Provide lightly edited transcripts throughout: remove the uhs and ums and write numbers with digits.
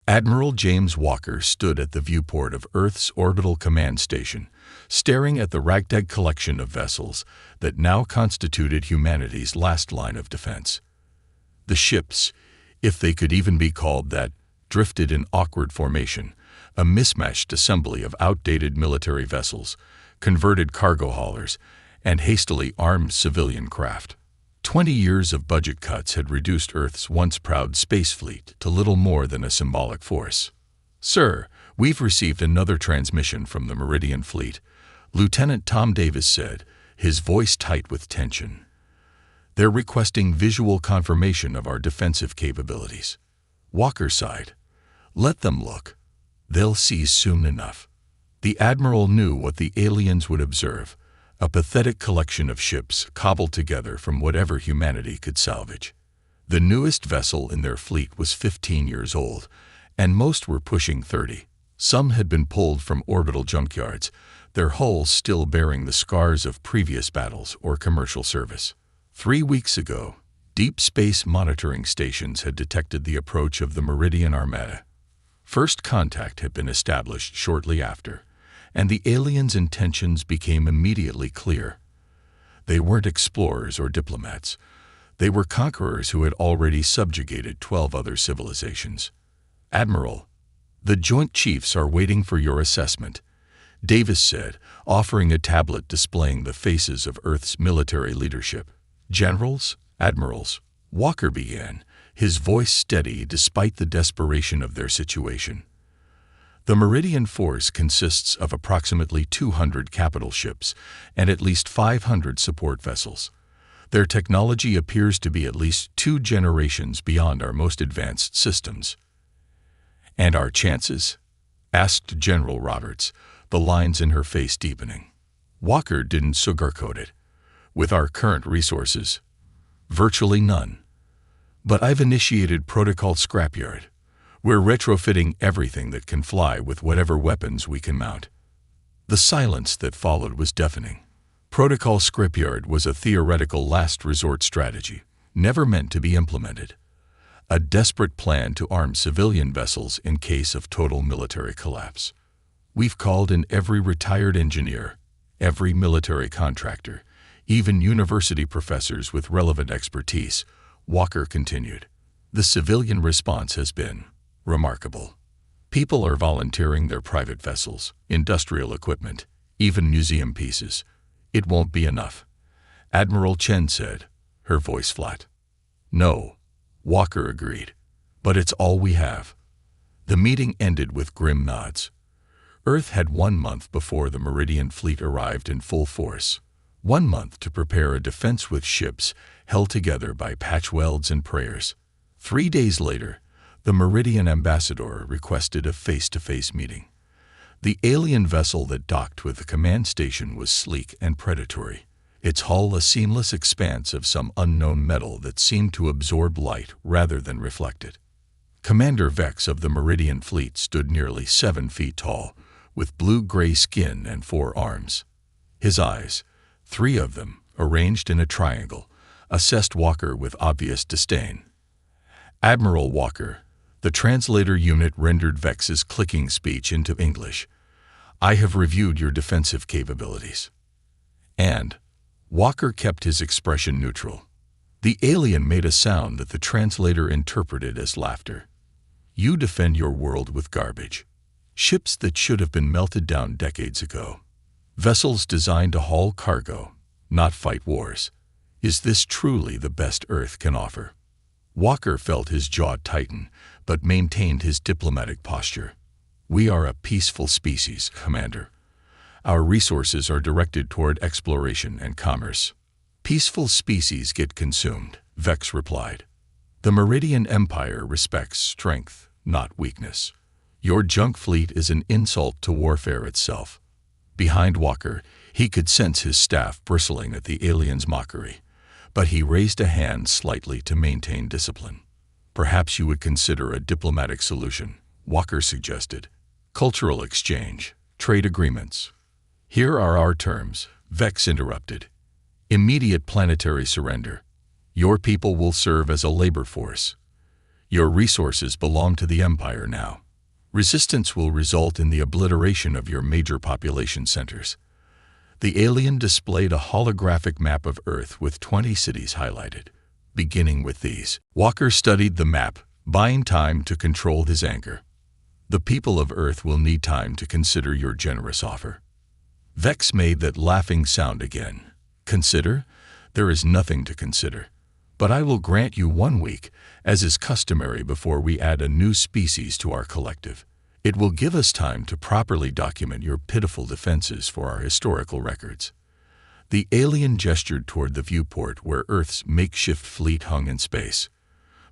Admiral James Walker stood at the viewport of Earth's orbital command station, staring at the ragtag collection of vessels that now constituted humanity's last line of defense. The ships, if they could even be called that, drifted in awkward formation, a mismatched assembly of outdated military vessels, converted cargo haulers, and hastily armed civilian craft. 20 years of budget cuts had reduced Earth's once proud space fleet to little more than a symbolic force. "Sir, we've received another transmission from the Meridian Fleet," Lieutenant Tom Davis said, his voice tight with tension. "They're requesting visual confirmation of our defensive capabilities." Walker sighed. "Let them look. They'll see soon enough." The Admiral knew what the aliens would observe: a pathetic collection of ships cobbled together from whatever humanity could salvage. The newest vessel in their fleet was 15 years old, and most were pushing 30. Some had been pulled from orbital junkyards, their hulls still bearing the scars of previous battles or commercial service. 3 weeks ago, deep space monitoring stations had detected the approach of the Meridian Armada. First contact had been established shortly after, and the aliens' intentions became immediately clear. They weren't explorers or diplomats. They were conquerors who had already subjugated 12 other civilizations. "Admiral, the Joint Chiefs are waiting for your assessment," Davis said, offering a tablet displaying the faces of Earth's military leadership. "Generals, admirals," Walker began, his voice steady despite the desperation of their situation. "The Meridian Force consists of approximately 200 capital ships and at least 500 support vessels. Their technology appears to be at least 2 generations beyond our most advanced systems." "And our chances?" asked General Roberts, the lines in her face deepening. Walker didn't sugarcoat it. "With our current resources, virtually none. But I've initiated Protocol Scrapyard. We're retrofitting everything that can fly with whatever weapons we can mount." The silence that followed was deafening. Protocol Scrapyard was a theoretical last resort strategy, never meant to be implemented. A desperate plan to arm civilian vessels in case of total military collapse. "We've called in every retired engineer, every military contractor, even university professors with relevant expertise," Walker continued. "The civilian response has been remarkable. People are volunteering their private vessels, industrial equipment, even museum pieces. It won't be enough," Admiral Chen said, her voice flat. "No," Walker agreed, "but it's all we have." The meeting ended with grim nods. Earth had 1 month before the Meridian Fleet arrived in full force. 1 month to prepare a defense with ships held together by patch welds and prayers. 3 days later, the Meridian ambassador requested a face-to-face meeting. The alien vessel that docked with the command station was sleek and predatory, its hull a seamless expanse of some unknown metal that seemed to absorb light rather than reflect it. Commander Vex of the Meridian Fleet stood nearly 7 feet tall, with blue-gray skin and 4 arms. His eyes, 3 of them, arranged in a triangle, assessed Walker with obvious disdain. "Admiral Walker," the translator unit rendered Vex's clicking speech into English, "I have reviewed your defensive capabilities." And Walker kept his expression neutral. The alien made a sound that the translator interpreted as laughter. "You defend your world with garbage. Ships that should have been melted down decades ago. Vessels designed to haul cargo, not fight wars. Is this truly the best Earth can offer?" Walker felt his jaw tighten, but maintained his diplomatic posture. "We are a peaceful species, Commander. Our resources are directed toward exploration and commerce." "Peaceful species get consumed," Vex replied. "The Meridian Empire respects strength, not weakness. Your junk fleet is an insult to warfare itself." Behind Walker, he could sense his staff bristling at the alien's mockery, but he raised a hand slightly to maintain discipline. "Perhaps you would consider a diplomatic solution," Walker suggested. "Cultural exchange, trade agreements." "Here are our terms," Vex interrupted. "Immediate planetary surrender. Your people will serve as a labor force. Your resources belong to the Empire now. Resistance will result in the obliteration of your major population centers. The alien displayed a holographic map of Earth with 20 cities highlighted. Beginning with these, Walker studied the map, buying time to control his anger. The people of Earth will need time to consider your generous offer. Vex made that laughing sound again. Consider? There is nothing to consider. But I will grant you 1 week, as is customary before we add a new species to our collective. It will give us time to properly document your pitiful defenses for our historical records. The alien gestured toward the viewport where Earth's makeshift fleet hung in space.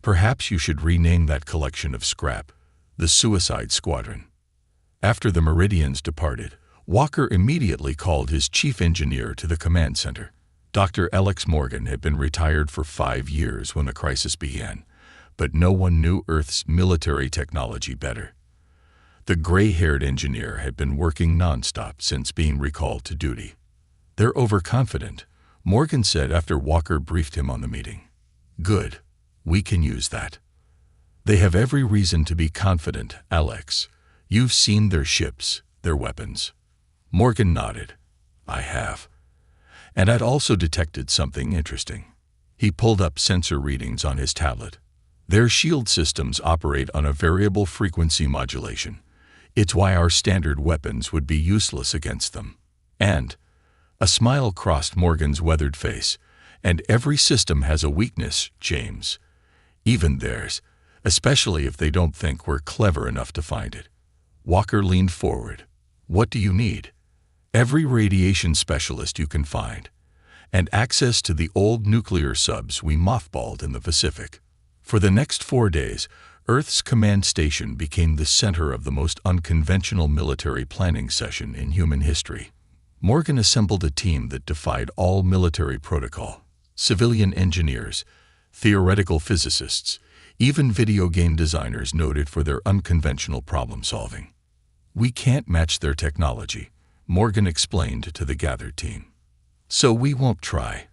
Perhaps you should rename that collection of scrap the Suicide Squadron. After the Meridians departed, Walker immediately called his chief engineer to the command center. Dr. Alex Morgan had been retired for 5 years when the crisis began, but no one knew Earth's military technology better. The gray-haired engineer had been working nonstop since being recalled to duty. "They're overconfident," Morgan said after Walker briefed him on the meeting. "Good. We can use that." "They have every reason to be confident, Alex. You've seen their ships, their weapons." Morgan nodded. "I have. And I'd also detected something interesting." He pulled up sensor readings on his tablet. "Their shield systems operate on a variable frequency modulation. It's why our standard weapons would be useless against them. And," a smile crossed Morgan's weathered face, "and every system has a weakness, James. Even theirs, especially if they don't think we're clever enough to find it." Walker leaned forward. "What do you need?" "Every radiation specialist you can find, and access to the old nuclear subs we mothballed in the Pacific." For the next 4 days, Earth's command station became the center of the most unconventional military planning session in human history. Morgan assembled a team that defied all military protocol: civilian engineers, theoretical physicists, even video game designers noted for their unconventional problem-solving. "We can't match their technology," Morgan explained to the gathered team. "So we won't try.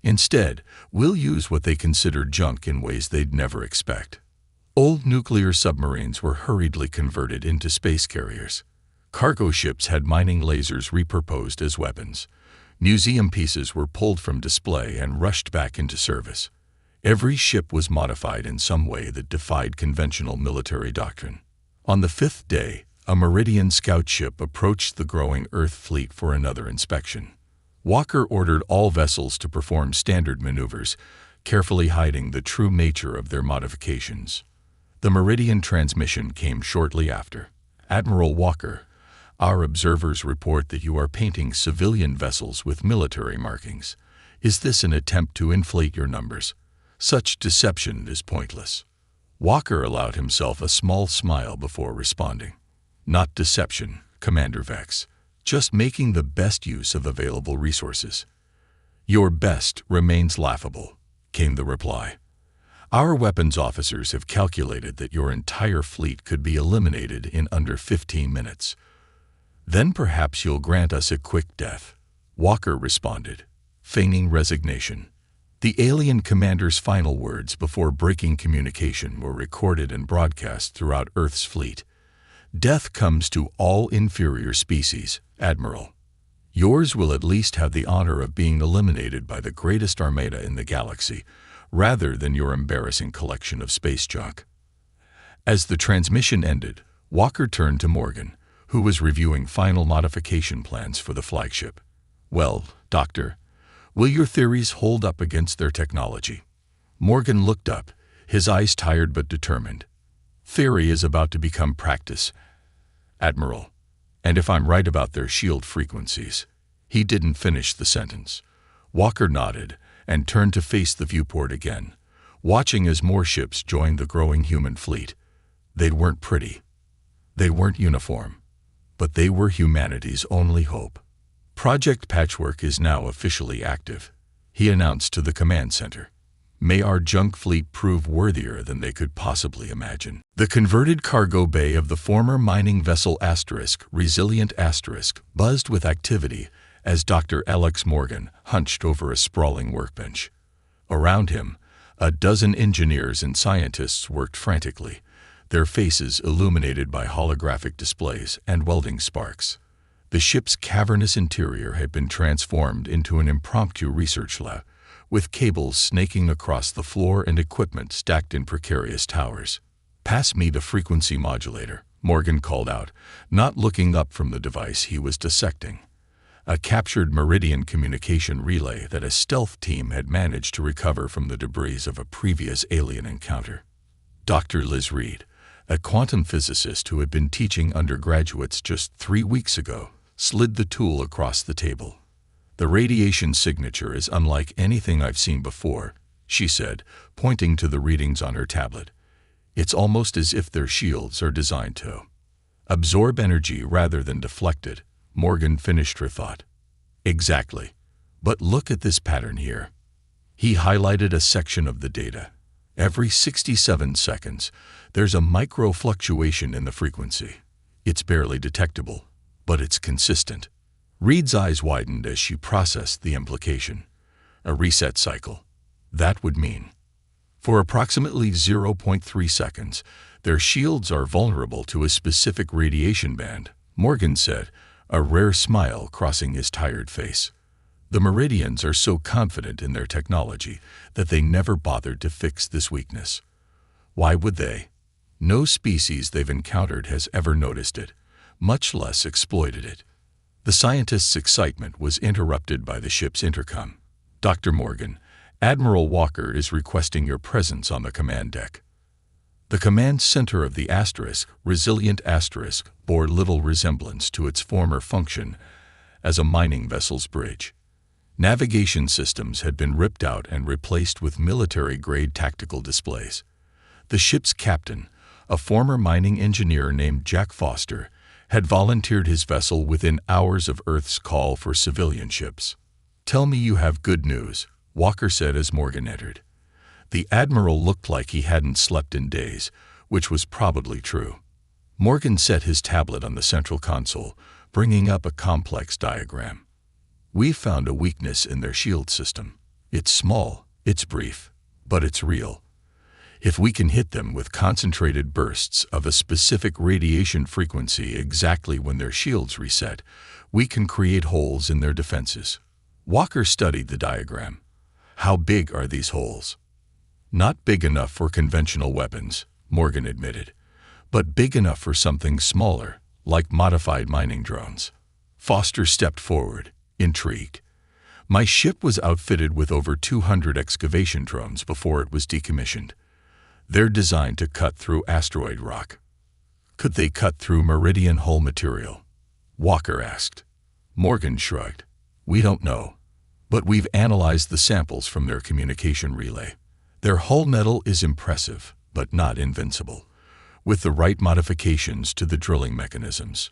Instead, we'll use what they consider junk in ways they'd never expect." Old nuclear submarines were hurriedly converted into space carriers. Cargo ships had mining lasers repurposed as weapons. Museum pieces were pulled from display and rushed back into service. Every ship was modified in some way that defied conventional military doctrine. On the 5th day, a Meridian scout ship approached the growing Earth fleet for another inspection. Walker ordered all vessels to perform standard maneuvers, carefully hiding the true nature of their modifications. The Meridian transmission came shortly after. "Admiral Walker, our observers report that you are painting civilian vessels with military markings. Is this an attempt to inflate your numbers? Such deception is pointless." Walker allowed himself a small smile before responding. "Not deception, Commander Vex. Just making the best use of available resources." "Your best remains laughable," came the reply. "Our weapons officers have calculated that your entire fleet could be eliminated in under 15 minutes. Then perhaps you'll grant us a quick death," Walker responded, feigning resignation. The alien commander's final words before breaking communication were recorded and broadcast throughout Earth's fleet. "Death comes to all inferior species, Admiral. Yours will at least have the honor of being eliminated by the greatest armada in the galaxy, rather than your embarrassing collection of space junk." As the transmission ended, Walker turned to Morgan, who was reviewing final modification plans for the flagship. "Well, Doctor, will your theories hold up against their technology?" Morgan looked up, his eyes tired but determined. "Theory is about to become practice, Admiral. And if I'm right about their shield frequencies..." He didn't finish the sentence. Walker nodded and turned to face the viewport again, watching as more ships joined the growing human fleet. They weren't pretty. They weren't uniform. But they were humanity's only hope. "Project Patchwork is now officially active," he announced to the command center. "May our junk fleet prove worthier than they could possibly imagine." The converted cargo bay of the former mining vessel Resilient buzzed with activity as Dr. Alex Morgan hunched over a sprawling workbench. Around him, A dozen engineers and scientists worked frantically, their faces illuminated by holographic displays and welding sparks. The ship's cavernous interior had been transformed into an impromptu research lab, with cables snaking across the floor and equipment stacked in precarious towers. "Pass me the frequency modulator," Morgan called out, not looking up from the device he was dissecting. A captured Meridian communication relay that a stealth team had managed to recover from the debris of a previous alien encounter. Dr. Liz Reed, a quantum physicist who had been teaching undergraduates just 3 weeks ago, slid the tool across the table. "The radiation signature is unlike anything I've seen before," she said, pointing to the readings on her tablet. "It's almost as if their shields are designed to absorb energy rather than deflect it." Morgan finished her thought. "Exactly. But look at this pattern here." He highlighted a section of the data. Every 67 seconds, there's a micro fluctuation in the frequency. It's barely detectable, but it's consistent. Reed's eyes widened as she processed the implication. A reset cycle. That would mean, for approximately 0.3 seconds, their shields are vulnerable to a specific radiation band, Morgan said, a rare smile crossing his tired face. "The Meridians are so confident in their technology that they never bothered to fix this weakness. Why would they? No species they've encountered has ever noticed it, much less exploited it." The scientist's excitement was interrupted by the ship's intercom. "Dr. Morgan, Admiral Walker is requesting your presence on the command deck." The command center of the Asterisk, Resilient Asterisk, bore little resemblance to its former function as a mining vessel's bridge. Navigation systems had been ripped out and replaced with military-grade tactical displays. The ship's captain, a former mining engineer named Jack Foster, had volunteered his vessel within hours of Earth's call for civilian ships. "Tell me you have good news," Walker said as Morgan entered. The Admiral looked like he hadn't slept in days, which was probably true. Morgan set his tablet on the central console, bringing up a complex diagram. "We've found a weakness in their shield system. It's small, it's brief, but it's real. If we can hit them with concentrated bursts of a specific radiation frequency exactly when their shields reset, we can create holes in their defenses." Walker studied the diagram. "How big are these holes?" "Not big enough for conventional weapons," Morgan admitted, "but big enough for something smaller, like modified mining drones." Foster stepped forward, intrigued. "My ship was outfitted with over 200 excavation drones before it was decommissioned. They're designed to cut through asteroid rock." "Could they cut through Meridian hull material?" Walker asked. Morgan shrugged. "We don't know, but we've analyzed the samples from their communication relay. Their hull metal is impressive, but not invincible, with the right modifications to the drilling mechanisms."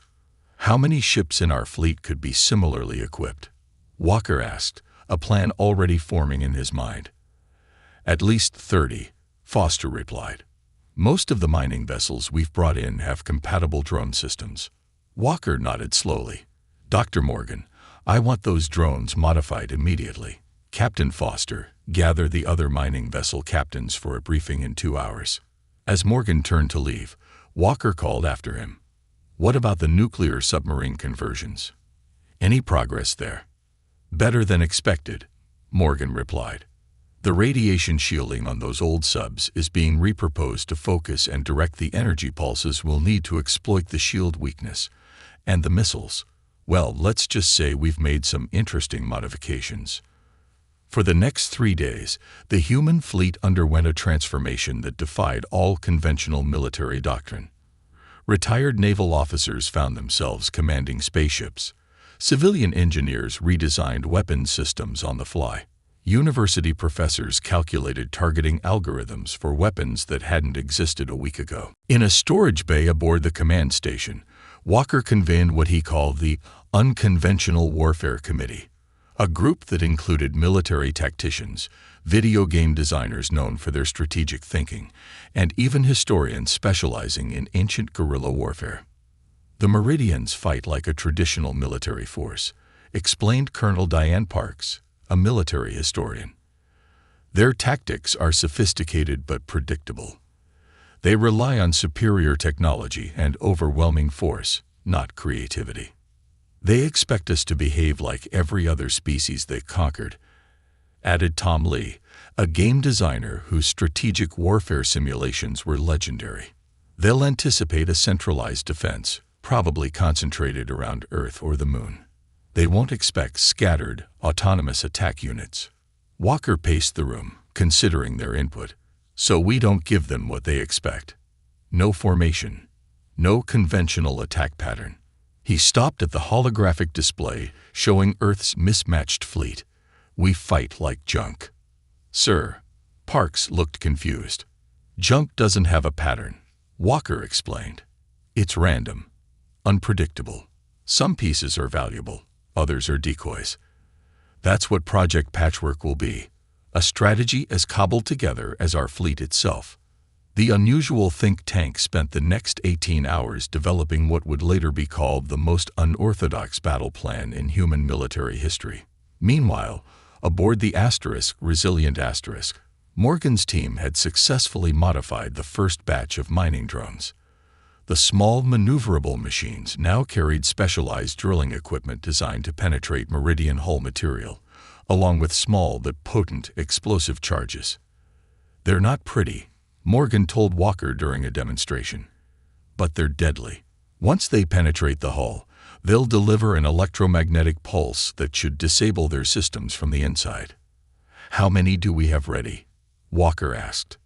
"How many ships in our fleet could be similarly equipped?" Walker asked, a plan already forming in his mind. "At least 30, Foster replied. "Most of the mining vessels we've brought in have compatible drone systems." Walker nodded slowly. "Dr. Morgan, I want those drones modified immediately. Captain Foster, gather the other mining vessel captains for a briefing in 2 hours." As Morgan turned to leave, Walker called after him. "What about the nuclear submarine conversions? Any progress there?" "Better than expected," Morgan replied. "The radiation shielding on those old subs is being reproposed to focus and direct the energy pulses we'll need to exploit the shield weakness. And the missiles, well, let's just say we've made some interesting modifications." For the next 3 days, the human fleet underwent a transformation that defied all conventional military doctrine. Retired naval officers found themselves commanding spaceships. Civilian engineers redesigned weapons systems on the fly. University professors calculated targeting algorithms for weapons that hadn't existed a week ago. In a storage bay aboard the command station, Walker convened what he called the Unconventional Warfare Committee, a group that included military tacticians, video game designers known for their strategic thinking, and even historians specializing in ancient guerrilla warfare. "The Meridians fight like a traditional military force," explained Colonel Diane Parks, a military historian. Their tactics are sophisticated but predictable. They rely on superior technology and overwhelming force, not creativity. They expect us to behave like every other species they conquered," added Tom Lee, a game designer whose strategic warfare simulations were legendary. "They'll anticipate a centralized defense, probably concentrated around Earth or the Moon. They won't expect scattered, autonomous attack units." Walker paced the room, considering their input. "So we don't give them what they expect. No formation. No conventional attack pattern." He stopped at the holographic display showing Earth's mismatched fleet. "We fight like junk." "Sir." Parks looked confused. "Junk doesn't have a pattern," Walker explained. "It's random. Unpredictable. Some pieces are valuable, others are decoys. That's what Project Patchwork will be. A strategy as cobbled together as our fleet itself." The unusual think tank spent the next 18 hours developing what would later be called the most unorthodox battle plan in human military history. Meanwhile, aboard the Resilient Asterisk, Morgan's team had successfully modified the first batch of mining drones. The small, maneuverable machines now carried specialized drilling equipment designed to penetrate Meridian hull material, along with small but potent explosive charges. "They're not pretty," Morgan told Walker during a demonstration, "but they're deadly. Once they penetrate the hull, they'll deliver an electromagnetic pulse that should disable their systems from the inside." "How many do we have ready?" Walker asked.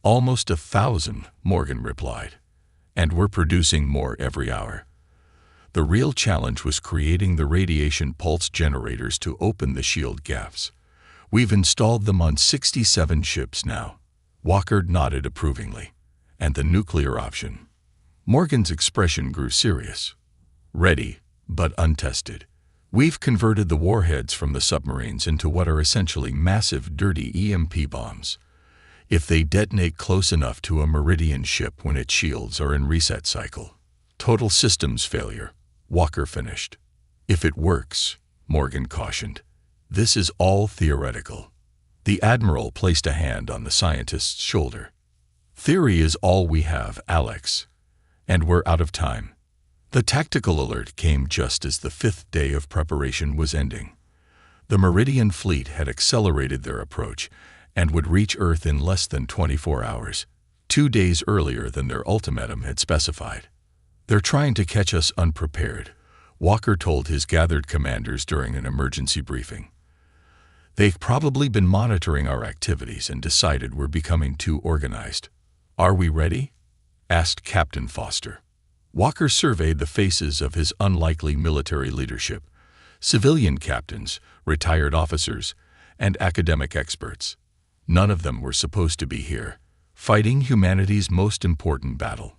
"Almost 1,000, Morgan replied. "And we're producing more every hour." The real challenge was creating the radiation pulse generators to open the shield gaps. "We've installed them on 67 ships now." Walker nodded approvingly. "And the nuclear option?" Morgan's expression grew serious. "Ready, but untested. We've converted the warheads from the submarines into what are essentially massive, dirty EMP bombs. If they detonate close enough to a Meridian ship when its shields are in reset cycle, total systems failure," Walker finished. "If it works," Morgan cautioned, "this is all theoretical." The Admiral placed a hand on the scientist's shoulder. "Theory is all we have, Alex. And we're out of time." The tactical alert came just as the 5th day of preparation was ending. The Meridian fleet had accelerated their approach and would reach Earth in less than 24 hours, 2 days earlier than their ultimatum had specified. "They're trying to catch us unprepared," Walker told his gathered commanders during an emergency briefing. "They've probably been monitoring our activities and decided we're becoming too organized." "Are we ready?" asked Captain Foster. Walker surveyed the faces of his unlikely military leadership: civilian captains, retired officers, and academic experts. None of them were supposed to be here, fighting humanity's most important battle.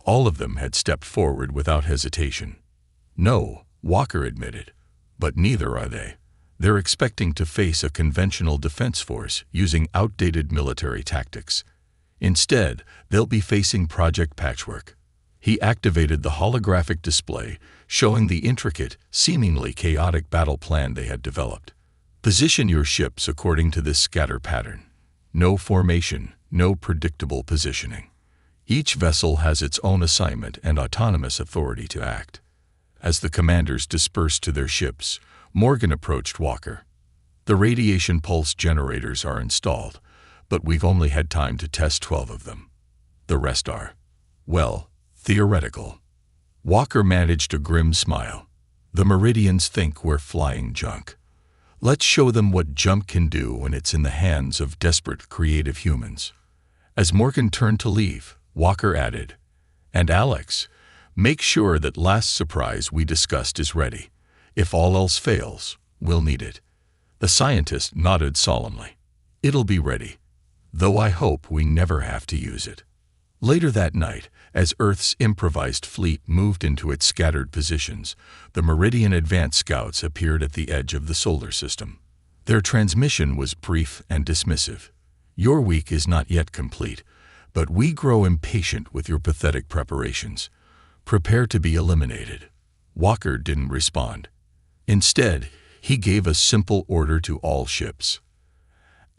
All of them had stepped forward without hesitation. "No," Walker admitted, "but neither are they. They're expecting to face a conventional defense force using outdated military tactics. Instead, they'll be facing Project Patchwork." He activated the holographic display, showing the intricate, seemingly chaotic battle plan they had developed. "Position your ships according to this scatter pattern. No formation, no predictable positioning. Each vessel has its own assignment and autonomous authority to act." As the commanders dispersed to their ships, Morgan approached Walker. "The radiation pulse generators are installed, but we've only had time to test 12 of them. The rest are, well, theoretical." Walker managed a grim smile. "The Meridians think we're flying junk. Let's show them what junk can do when it's in the hands of desperate, creative humans." As Morgan turned to leave, Walker added, "And Alex, make sure that last surprise we discussed is ready. If all else fails, we'll need it." The scientist nodded solemnly. "It'll be ready, though I hope we never have to use it." Later that night, as Earth's improvised fleet moved into its scattered positions, the Meridian Advance Scouts appeared at the edge of the solar system. Their transmission was brief and dismissive. "Your week is not yet complete, but we grow impatient with your pathetic preparations. Prepare to be eliminated." Walker didn't respond. Instead, he gave a simple order to all ships: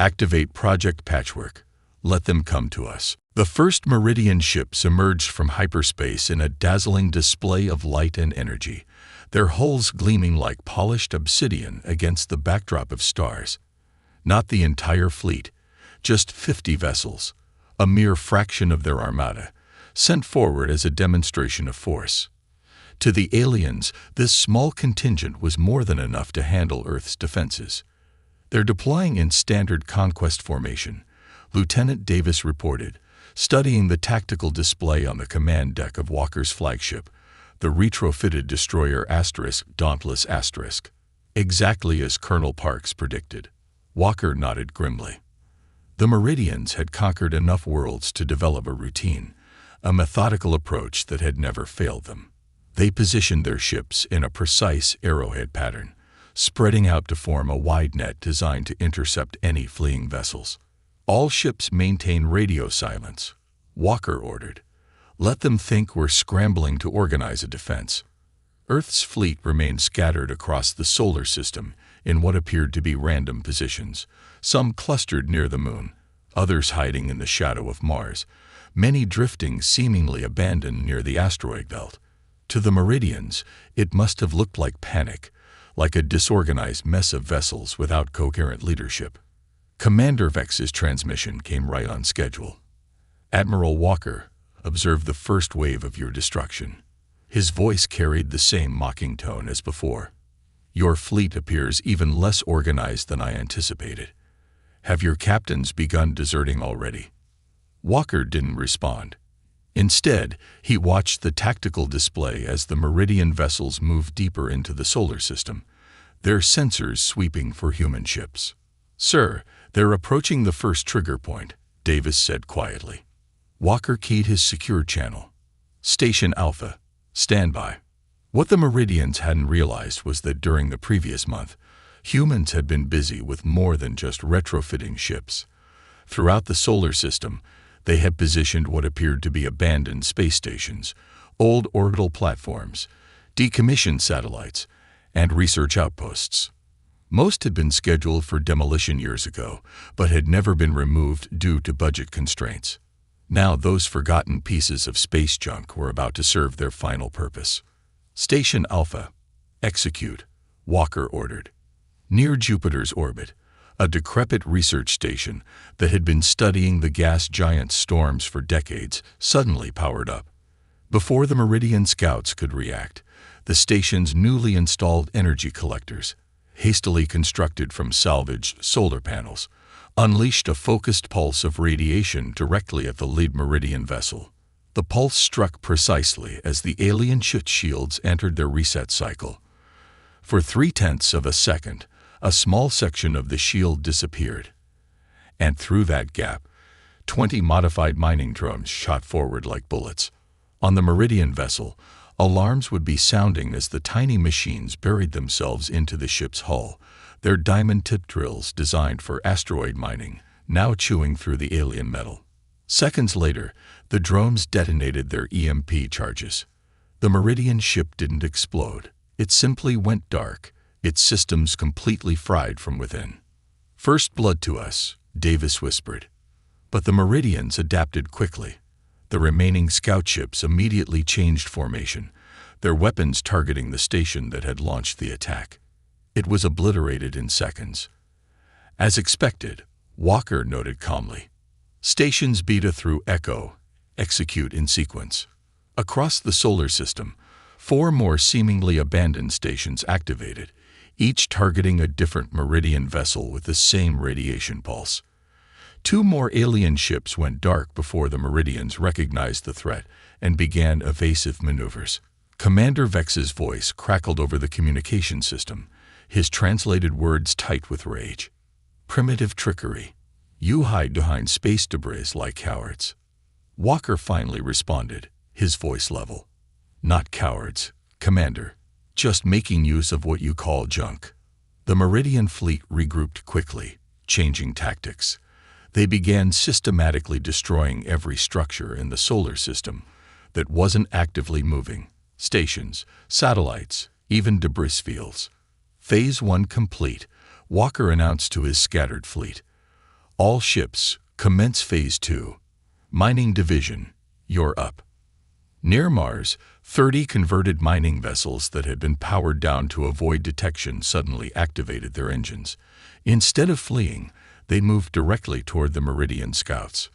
Activate Project Patchwork. Let them come to us. The first Meridian ships emerged from hyperspace in a dazzling display of light and energy, their hulls gleaming like polished obsidian against the backdrop of stars. Not the entire fleet, just 50 vessels, a mere fraction of their armada, sent forward as a demonstration of force. To the aliens, this small contingent was more than enough to handle Earth's defenses. They're deploying in standard conquest formation, Lieutenant Davis reported, studying the tactical display on the command deck of Walker's flagship, the retrofitted destroyer Dauntless *. Exactly as Colonel Parks predicted. Walker nodded grimly. The Meridians had conquered enough worlds to develop a routine, a methodical approach that had never failed them. They positioned their ships in a precise arrowhead pattern, spreading out to form a wide net designed to intercept any fleeing vessels. All ships maintain radio silence, Walker ordered. Let them think we're scrambling to organize a defense. Earth's fleet remained scattered across the solar system in what appeared to be random positions, some clustered near the moon, others hiding in the shadow of Mars, many drifting seemingly abandoned near the asteroid belt. To the Meridians, it must have looked like panic, like a disorganized mess of vessels without coherent leadership. Commander Vex's transmission came right on schedule. Admiral Walker, observe the first wave of your destruction. His voice carried the same mocking tone as before. Your fleet appears even less organized than I anticipated. Have your captains begun deserting already? Walker didn't respond. Instead, he watched the tactical display as the Meridian vessels moved deeper into the solar system, their sensors sweeping for human ships. Sir, they're approaching the first trigger point, Davis said quietly. Walker keyed his secure channel. Station Alpha, stand by. What the Meridians hadn't realized was that during the previous month, humans had been busy with more than just retrofitting ships. Throughout the solar system, they had positioned what appeared to be abandoned space stations, old orbital platforms, decommissioned satellites, and research outposts. Most had been scheduled for demolition years ago, but had never been removed due to budget constraints. Now those forgotten pieces of space junk were about to serve their final purpose. Station Alpha, execute, Walker ordered. Near Jupiter's orbit, a decrepit research station that had been studying the gas giant's storms for decades suddenly powered up. Before the Meridian scouts could react, the station's newly installed energy collectors, hastily constructed from salvaged solar panels, unleashed a focused pulse of radiation directly at the lead Meridian vessel. The pulse struck precisely as the alien ship shields entered their reset cycle. For 0.3 of a second, a small section of the shield disappeared. And through that gap, 20 modified mining drones shot forward like bullets. On the Meridian vessel, alarms would be sounding as the tiny machines buried themselves into the ship's hull, their diamond-tipped drills designed for asteroid mining, now chewing through the alien metal. Seconds later, the drones detonated their EMP charges. The Meridian ship didn't explode. It simply went dark, its systems completely fried from within. First blood to us, Davis whispered. But the Meridians adapted quickly. The remaining scout ships immediately changed formation, their weapons targeting the station that had launched the attack. It was obliterated in seconds. As expected, Walker noted calmly. Stations beta through Echo, execute in sequence. Across the solar system, 4 more seemingly abandoned stations activated, each targeting a different Meridian vessel with the same radiation pulse. 2 more alien ships went dark before the Meridians recognized the threat and began evasive maneuvers. Commander Vex's voice crackled over the communication system, his translated words tight with rage. Primitive trickery. You hide behind space debris like cowards. Walker finally responded, his voice level. Not cowards, Commander. Just making use of what you call junk. The Meridian fleet regrouped quickly, changing tactics. They began systematically destroying every structure in the solar system that wasn't actively moving. Stations, satellites, even debris fields. Phase 1 complete, Walker announced to his scattered fleet. All ships, commence Phase 2. Mining Division, you're up. Near Mars, 30 converted mining vessels that had been powered down to avoid detection suddenly activated their engines. Instead of fleeing, they moved directly toward the Meridian scouts.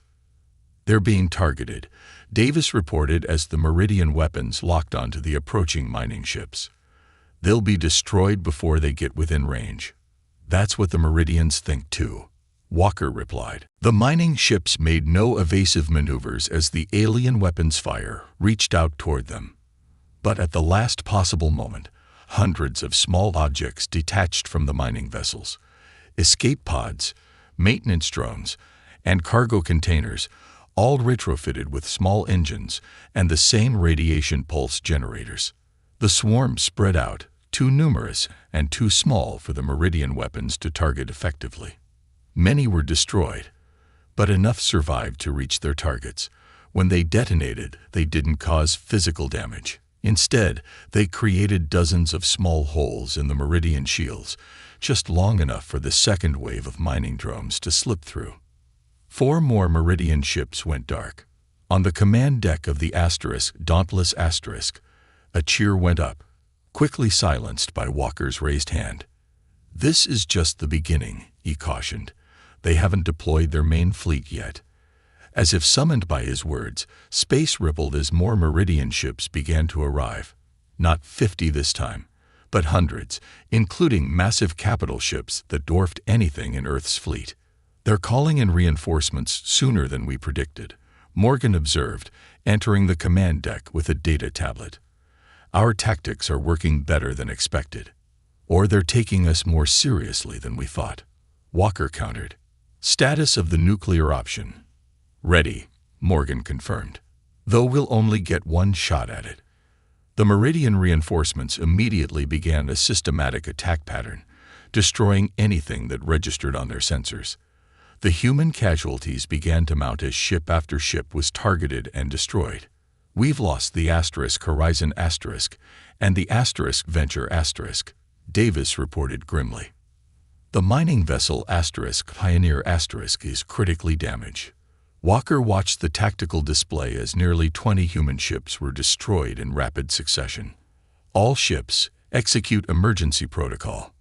They're being targeted, Davis reported as the Meridian weapons locked onto the approaching mining ships. They'll be destroyed before they get within range. That's what the Meridians think too, Walker replied. The mining ships made no evasive maneuvers as the alien weapons fire reached out toward them. But at the last possible moment, hundreds of small objects detached from the mining vessels. Escape pods, maintenance drones, and cargo containers, all retrofitted with small engines and the same radiation pulse generators. The swarm spread out, too numerous and too small for the Meridian weapons to target effectively. Many were destroyed, but enough survived to reach their targets. When they detonated, they didn't cause physical damage. Instead, they created dozens of small holes in the Meridian shields, just long enough for the second wave of mining drones to slip through. 4 more Meridian ships went dark. On the command deck of the Dauntless Asterisk, a cheer went up, quickly silenced by Walker's raised hand. This is just the beginning, he cautioned. They haven't deployed their main fleet yet. As if summoned by his words, space rippled as more Meridian ships began to arrive. Not 50 this time, but hundreds, including massive capital ships that dwarfed anything in Earth's fleet. They're calling in reinforcements sooner than we predicted, Morgan observed, entering the command deck with a data tablet. Our tactics are working better than expected. Or they're taking us more seriously than we thought, Walker countered. Status of the nuclear option. Ready, Morgan confirmed, though we'll only get one shot at it. The Meridian reinforcements immediately began a systematic attack pattern, destroying anything that registered on their sensors. The human casualties began to mount as ship after ship was targeted and destroyed. We've lost the Horizon Asterisk and the Venture Asterisk, Davis reported grimly. The mining vessel Pioneer is critically damaged. Walker watched the tactical display as nearly 20 human ships were destroyed in rapid succession. All ships, execute emergency protocol.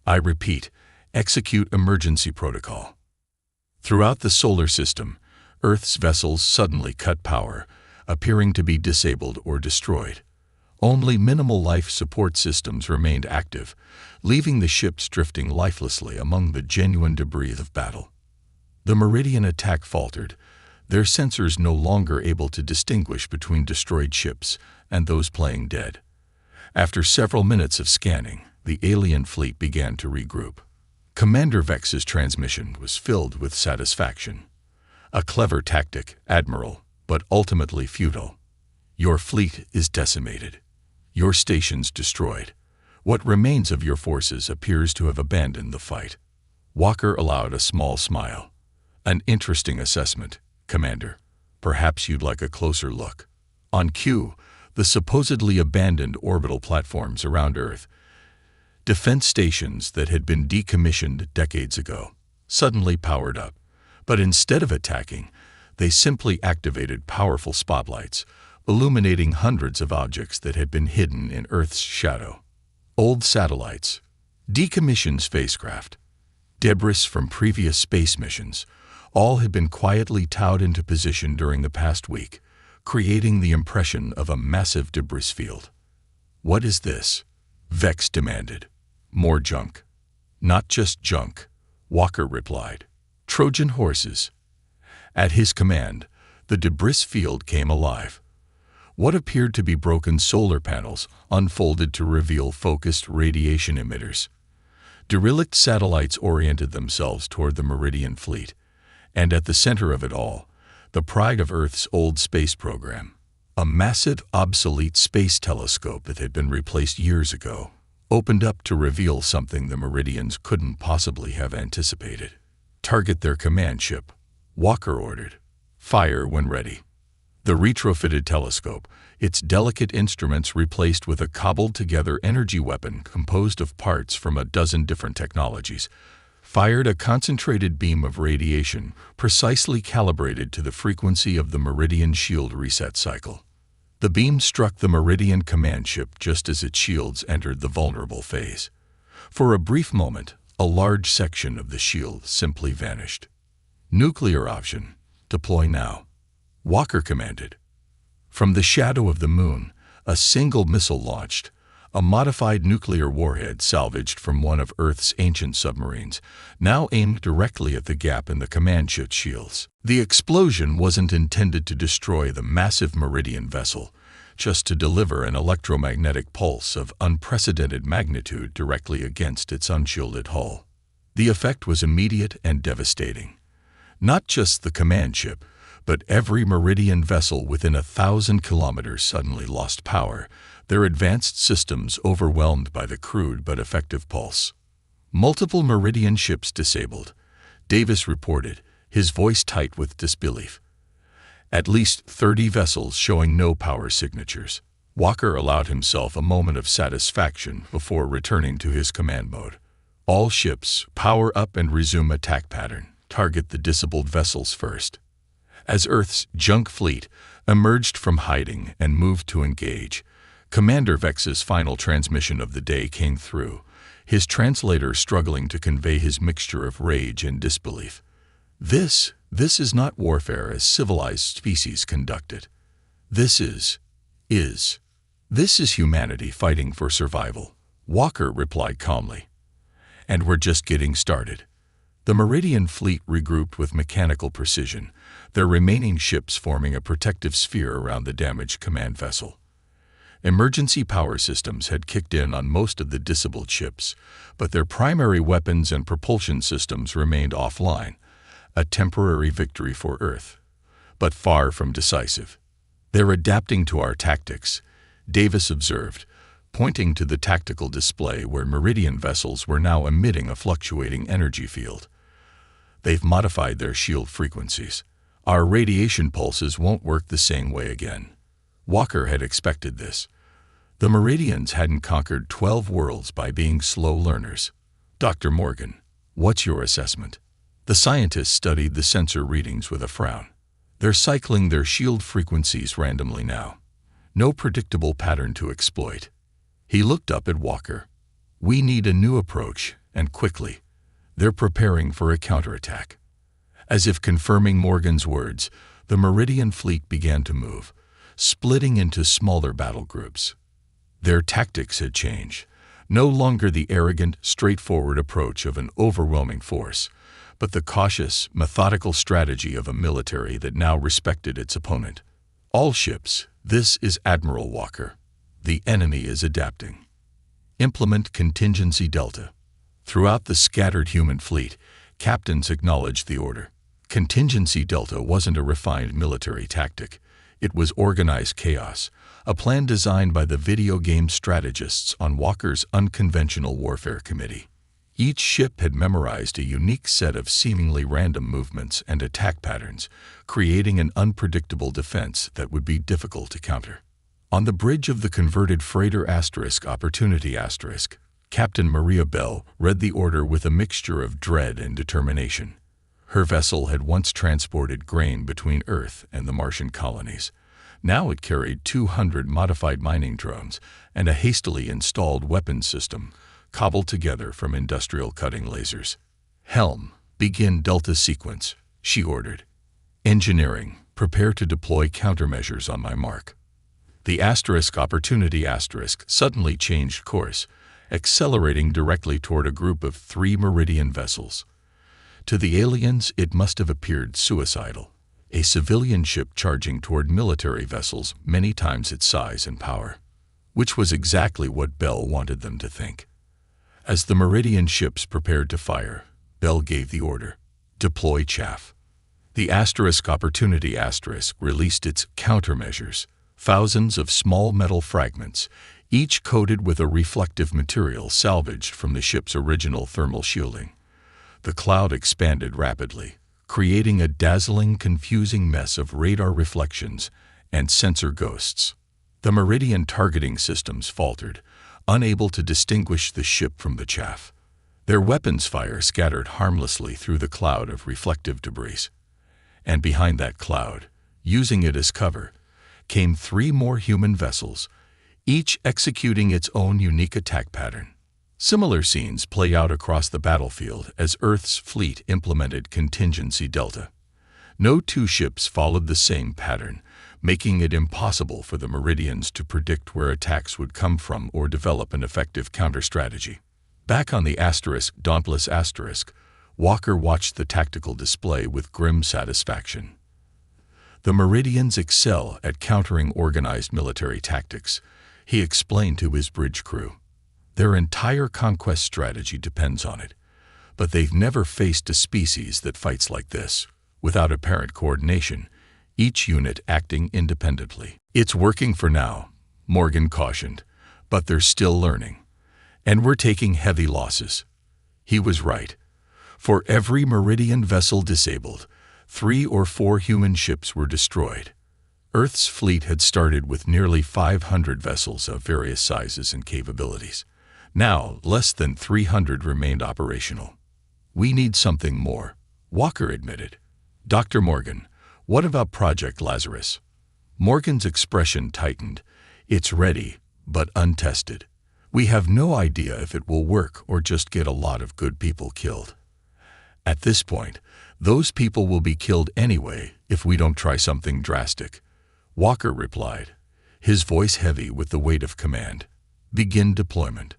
I repeat, execute emergency protocol. Throughout the solar system, Earth's vessels suddenly cut power, appearing to be disabled or destroyed. Only minimal life support systems remained active, leaving the ships drifting lifelessly among the genuine debris of battle. The Meridian attack faltered, their sensors no longer able to distinguish between destroyed ships and those playing dead. After several minutes of scanning, the alien fleet began to regroup. Commander Vex's transmission was filled with satisfaction. A clever tactic, Admiral, but ultimately futile. Your fleet is decimated. Your stations destroyed. What remains of your forces appears to have abandoned the fight. Walker allowed a small smile. An interesting assessment, Commander. Perhaps you'd like a closer look. On cue, the supposedly abandoned orbital platforms around Earth, defense stations that had been decommissioned decades ago, suddenly powered up. But instead of attacking, they simply activated powerful spotlights, illuminating hundreds of objects that had been hidden in Earth's shadow. Old satellites, decommissioned spacecraft, debris from previous space missions, all had been quietly towed into position during the past week, creating the impression of a massive debris field. What is this? Vex demanded. More junk. Not just junk, Walker replied. Trojan horses. At his command, the debris field came alive. What appeared to be broken solar panels unfolded to reveal focused radiation emitters. Derelict satellites oriented themselves toward the Meridian fleet, and at the center of it all, the pride of Earth's old space program, a massive, obsolete space telescope that had been replaced years ago, opened up to reveal something the Meridians couldn't possibly have anticipated. Target their command ship, Walker ordered. Fire when ready. The retrofitted telescope, its delicate instruments replaced with a cobbled-together energy weapon composed of parts from a dozen different technologies, fired a concentrated beam of radiation precisely calibrated to the frequency of the Meridian shield reset cycle. The beam struck the Meridian command ship just as its shields entered the vulnerable phase. For a brief moment, a large section of the shield simply vanished. Nuclear option. Deploy now. Walker commanded. From the shadow of the moon, a single missile launched, a modified nuclear warhead salvaged from one of Earth's ancient submarines, now aimed directly at the gap in the command ship's shields. The explosion wasn't intended to destroy the massive Meridian vessel, just to deliver an electromagnetic pulse of unprecedented magnitude directly against its unshielded hull. The effect was immediate and devastating. Not just the command ship, but every Meridian vessel within 1,000 kilometers suddenly lost power, their advanced systems overwhelmed by the crude but effective pulse. Multiple Meridian ships disabled, Davis reported, his voice tight with disbelief. At least 30 vessels showing no power signatures. Walker allowed himself a moment of satisfaction before returning to his command mode. All ships, power up and resume attack pattern. Target the disabled vessels first. As Earth's junk fleet emerged from hiding and moved to engage, Commander Vex's final transmission of the day came through, his translator struggling to convey his mixture of rage and disbelief. This is not warfare as civilized species conduct it. This is humanity fighting for survival, Walker replied calmly. And we're just getting started. The Meridian fleet regrouped with mechanical precision, their remaining ships forming a protective sphere around the damaged command vessel. Emergency power systems had kicked in on most of the disabled ships, but their primary weapons and propulsion systems remained offline, a temporary victory for Earth, but far from decisive. They're adapting to our tactics, Davis observed, pointing to the tactical display where Meridian vessels were now emitting a fluctuating energy field. They've modified their shield frequencies. Our radiation pulses won't work the same way again. Walker had expected this. The Meridians hadn't conquered 12 worlds by being slow learners. Dr. Morgan, what's your assessment? The scientist studied the sensor readings with a frown. They're cycling their shield frequencies randomly now. No predictable pattern to exploit. He looked up at Walker. We need a new approach, and quickly. They're preparing for a counterattack. As if confirming Morgan's words, the Meridian fleet began to move, splitting into smaller battle groups. Their tactics had changed. No longer the arrogant, straightforward approach of an overwhelming force, but the cautious, methodical strategy of a military that now respected its opponent. All ships, this is Admiral Walker. The enemy is adapting. Implement contingency delta. Throughout the scattered human fleet, captains acknowledged the order. Contingency delta wasn't a refined military tactic. It was organized chaos, a plan designed by the video game strategists on Walker's Unconventional Warfare Committee. Each ship had memorized a unique set of seemingly random movements and attack patterns, creating an unpredictable defense that would be difficult to counter. On the bridge of the converted freighter Opportunity Captain Maria Bell read the order with a mixture of dread and determination. Her vessel had once transported grain between Earth and the Martian colonies. Now it carried 200 modified mining drones and a hastily installed weapons system, cobbled together from industrial cutting lasers. Helm, begin Delta sequence, she ordered. Engineering, prepare to deploy countermeasures on my mark. The Opportunity suddenly changed course, accelerating directly toward a group of 3 Meridian vessels. To the aliens, it must have appeared suicidal, a civilian ship charging toward military vessels many times its size and power, which was exactly what Bell wanted them to think. As the Meridian ships prepared to fire, Bell gave the order, deploy chaff. The Opportunity released its countermeasures, thousands of small metal fragments, each coated with a reflective material salvaged from the ship's original thermal shielding. The cloud expanded rapidly, creating a dazzling, confusing mess of radar reflections and sensor ghosts. The Meridian targeting systems faltered, unable to distinguish the ship from the chaff. Their weapons fire scattered harmlessly through the cloud of reflective debris. And behind that cloud, using it as cover, came 3 more human vessels, each executing its own unique attack pattern. Similar scenes play out across the battlefield as Earth's fleet implemented Contingency Delta. No 2 ships followed the same pattern, making it impossible for the Meridians to predict where attacks would come from or develop an effective counter-strategy. Back on the Dauntless Asterisk, Walker watched the tactical display with grim satisfaction. The Meridians excel at countering organized military tactics, he explained to his bridge crew. Their entire conquest strategy depends on it, but they've never faced a species that fights like this, without apparent coordination, each unit acting independently. It's working for now, Morgan cautioned, but they're still learning. And we're taking heavy losses. He was right. For every Meridian vessel disabled, 3 or 4 human ships were destroyed. Earth's fleet had started with nearly 500 vessels of various sizes and capabilities. Now, less than 300 remained operational. We need something more, Walker admitted. Dr. Morgan, what about Project Lazarus? Morgan's expression tightened. It's ready, but untested. We have no idea if it will work or just get a lot of good people killed. At this point, those people will be killed anyway if we don't try something drastic, Walker replied, his voice heavy with the weight of command. Begin deployment.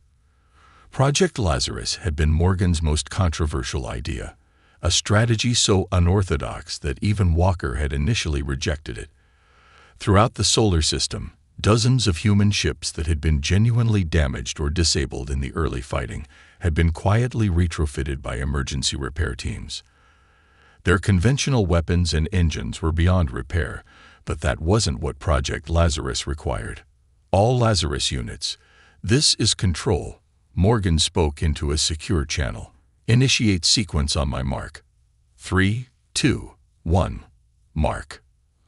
Project Lazarus had been Morgan's most controversial idea, a strategy so unorthodox that even Walker had initially rejected it. Throughout the solar system, dozens of human ships that had been genuinely damaged or disabled in the early fighting had been quietly retrofitted by emergency repair teams. Their conventional weapons and engines were beyond repair, but that wasn't what Project Lazarus required. All Lazarus units, this is control, Morgan spoke into a secure channel. Initiate sequence on my mark. 3, 2, 1, mark.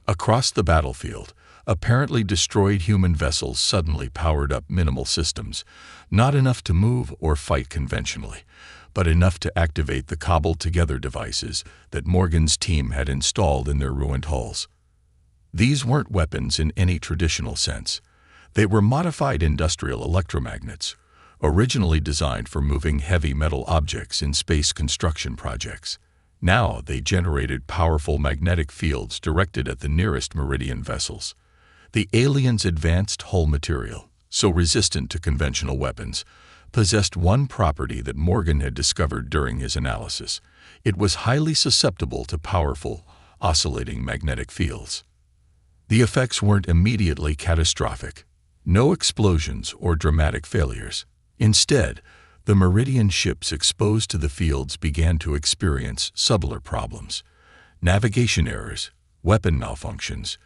Across the battlefield, apparently destroyed human vessels suddenly powered up minimal systems, not enough to move or fight conventionally, but enough to activate the cobbled-together devices that Morgan's team had installed in their ruined hulls. These weren't weapons in any traditional sense. They were modified industrial electromagnets, originally designed for moving heavy metal objects in space construction projects. Now they generated powerful magnetic fields directed at the nearest Meridian vessels. The aliens' advanced hull material, so resistant to conventional weapons, possessed one property that Morgan had discovered during his analysis. It was highly susceptible to powerful, oscillating magnetic fields. The effects weren't immediately catastrophic. No explosions or dramatic failures. Instead, the Meridian ships exposed to the fields began to experience subtler problems: navigation errors, weapon malfunctions,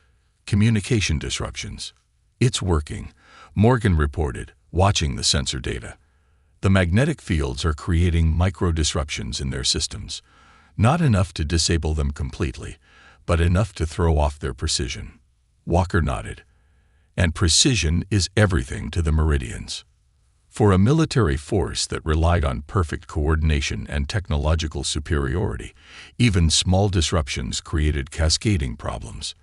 communication disruptions. It's working, Morgan reported, watching the sensor data. The magnetic fields are creating micro-disruptions in their systems, not enough to disable them completely, but enough to throw off their precision. Walker nodded. And precision is everything to the Meridians. For a military force that relied on perfect coordination and technological superiority, even small disruptions created cascading problems.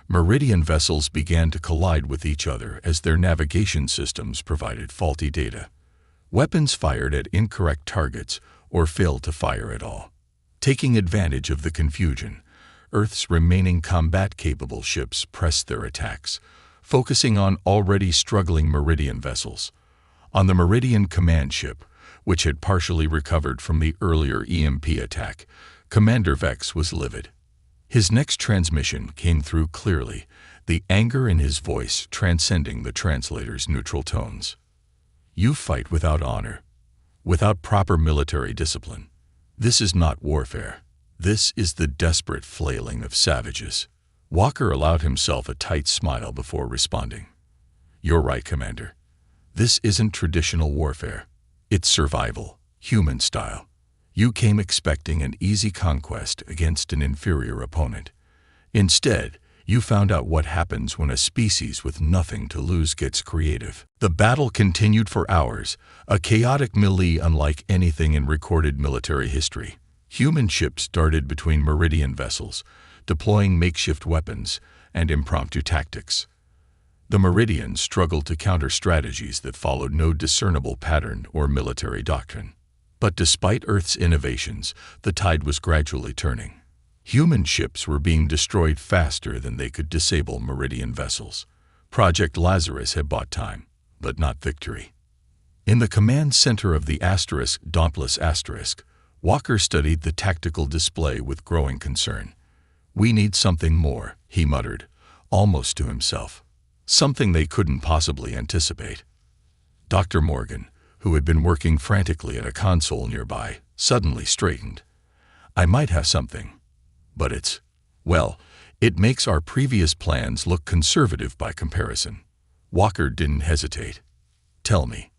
Meridian vessels began to collide with each other as their navigation systems provided faulty data. Weapons fired at incorrect targets or failed to fire at all. Taking advantage of the confusion, Earth's remaining combat-capable ships pressed their attacks, focusing on already struggling Meridian vessels. On the Meridian command ship, which had partially recovered from the earlier EMP attack, Commander Vex was livid. His next transmission came through clearly, the anger in his voice transcending the translator's neutral tones. You fight without honor, without proper military discipline. This is not warfare. This is the desperate flailing of savages. Walker allowed himself a tight smile before responding. You're right, Commander. This isn't traditional warfare. It's survival, human style. You came expecting an easy conquest against an inferior opponent. Instead, You found out what happens when a species with nothing to lose gets creative. The battle continued for hours, a chaotic melee unlike anything in recorded military history. Human ships darted between Meridian vessels, deploying makeshift weapons and impromptu tactics. The Meridians struggled to counter strategies that followed no discernible pattern or military doctrine. But despite Earth's innovations, the tide was gradually turning. Human ships were being destroyed faster than they could disable Meridian vessels. Project Lazarus had bought time, but not victory. In the command center of the Dauntless Asterisk, Walker studied the tactical display with growing concern. "We need something more," he muttered, almost to himself. Something they couldn't possibly anticipate. Dr. Morgan, who had been working frantically at a console nearby, suddenly straightened. "I might have something. But it makes our previous plans look conservative by comparison." Walker didn't hesitate. "Tell me."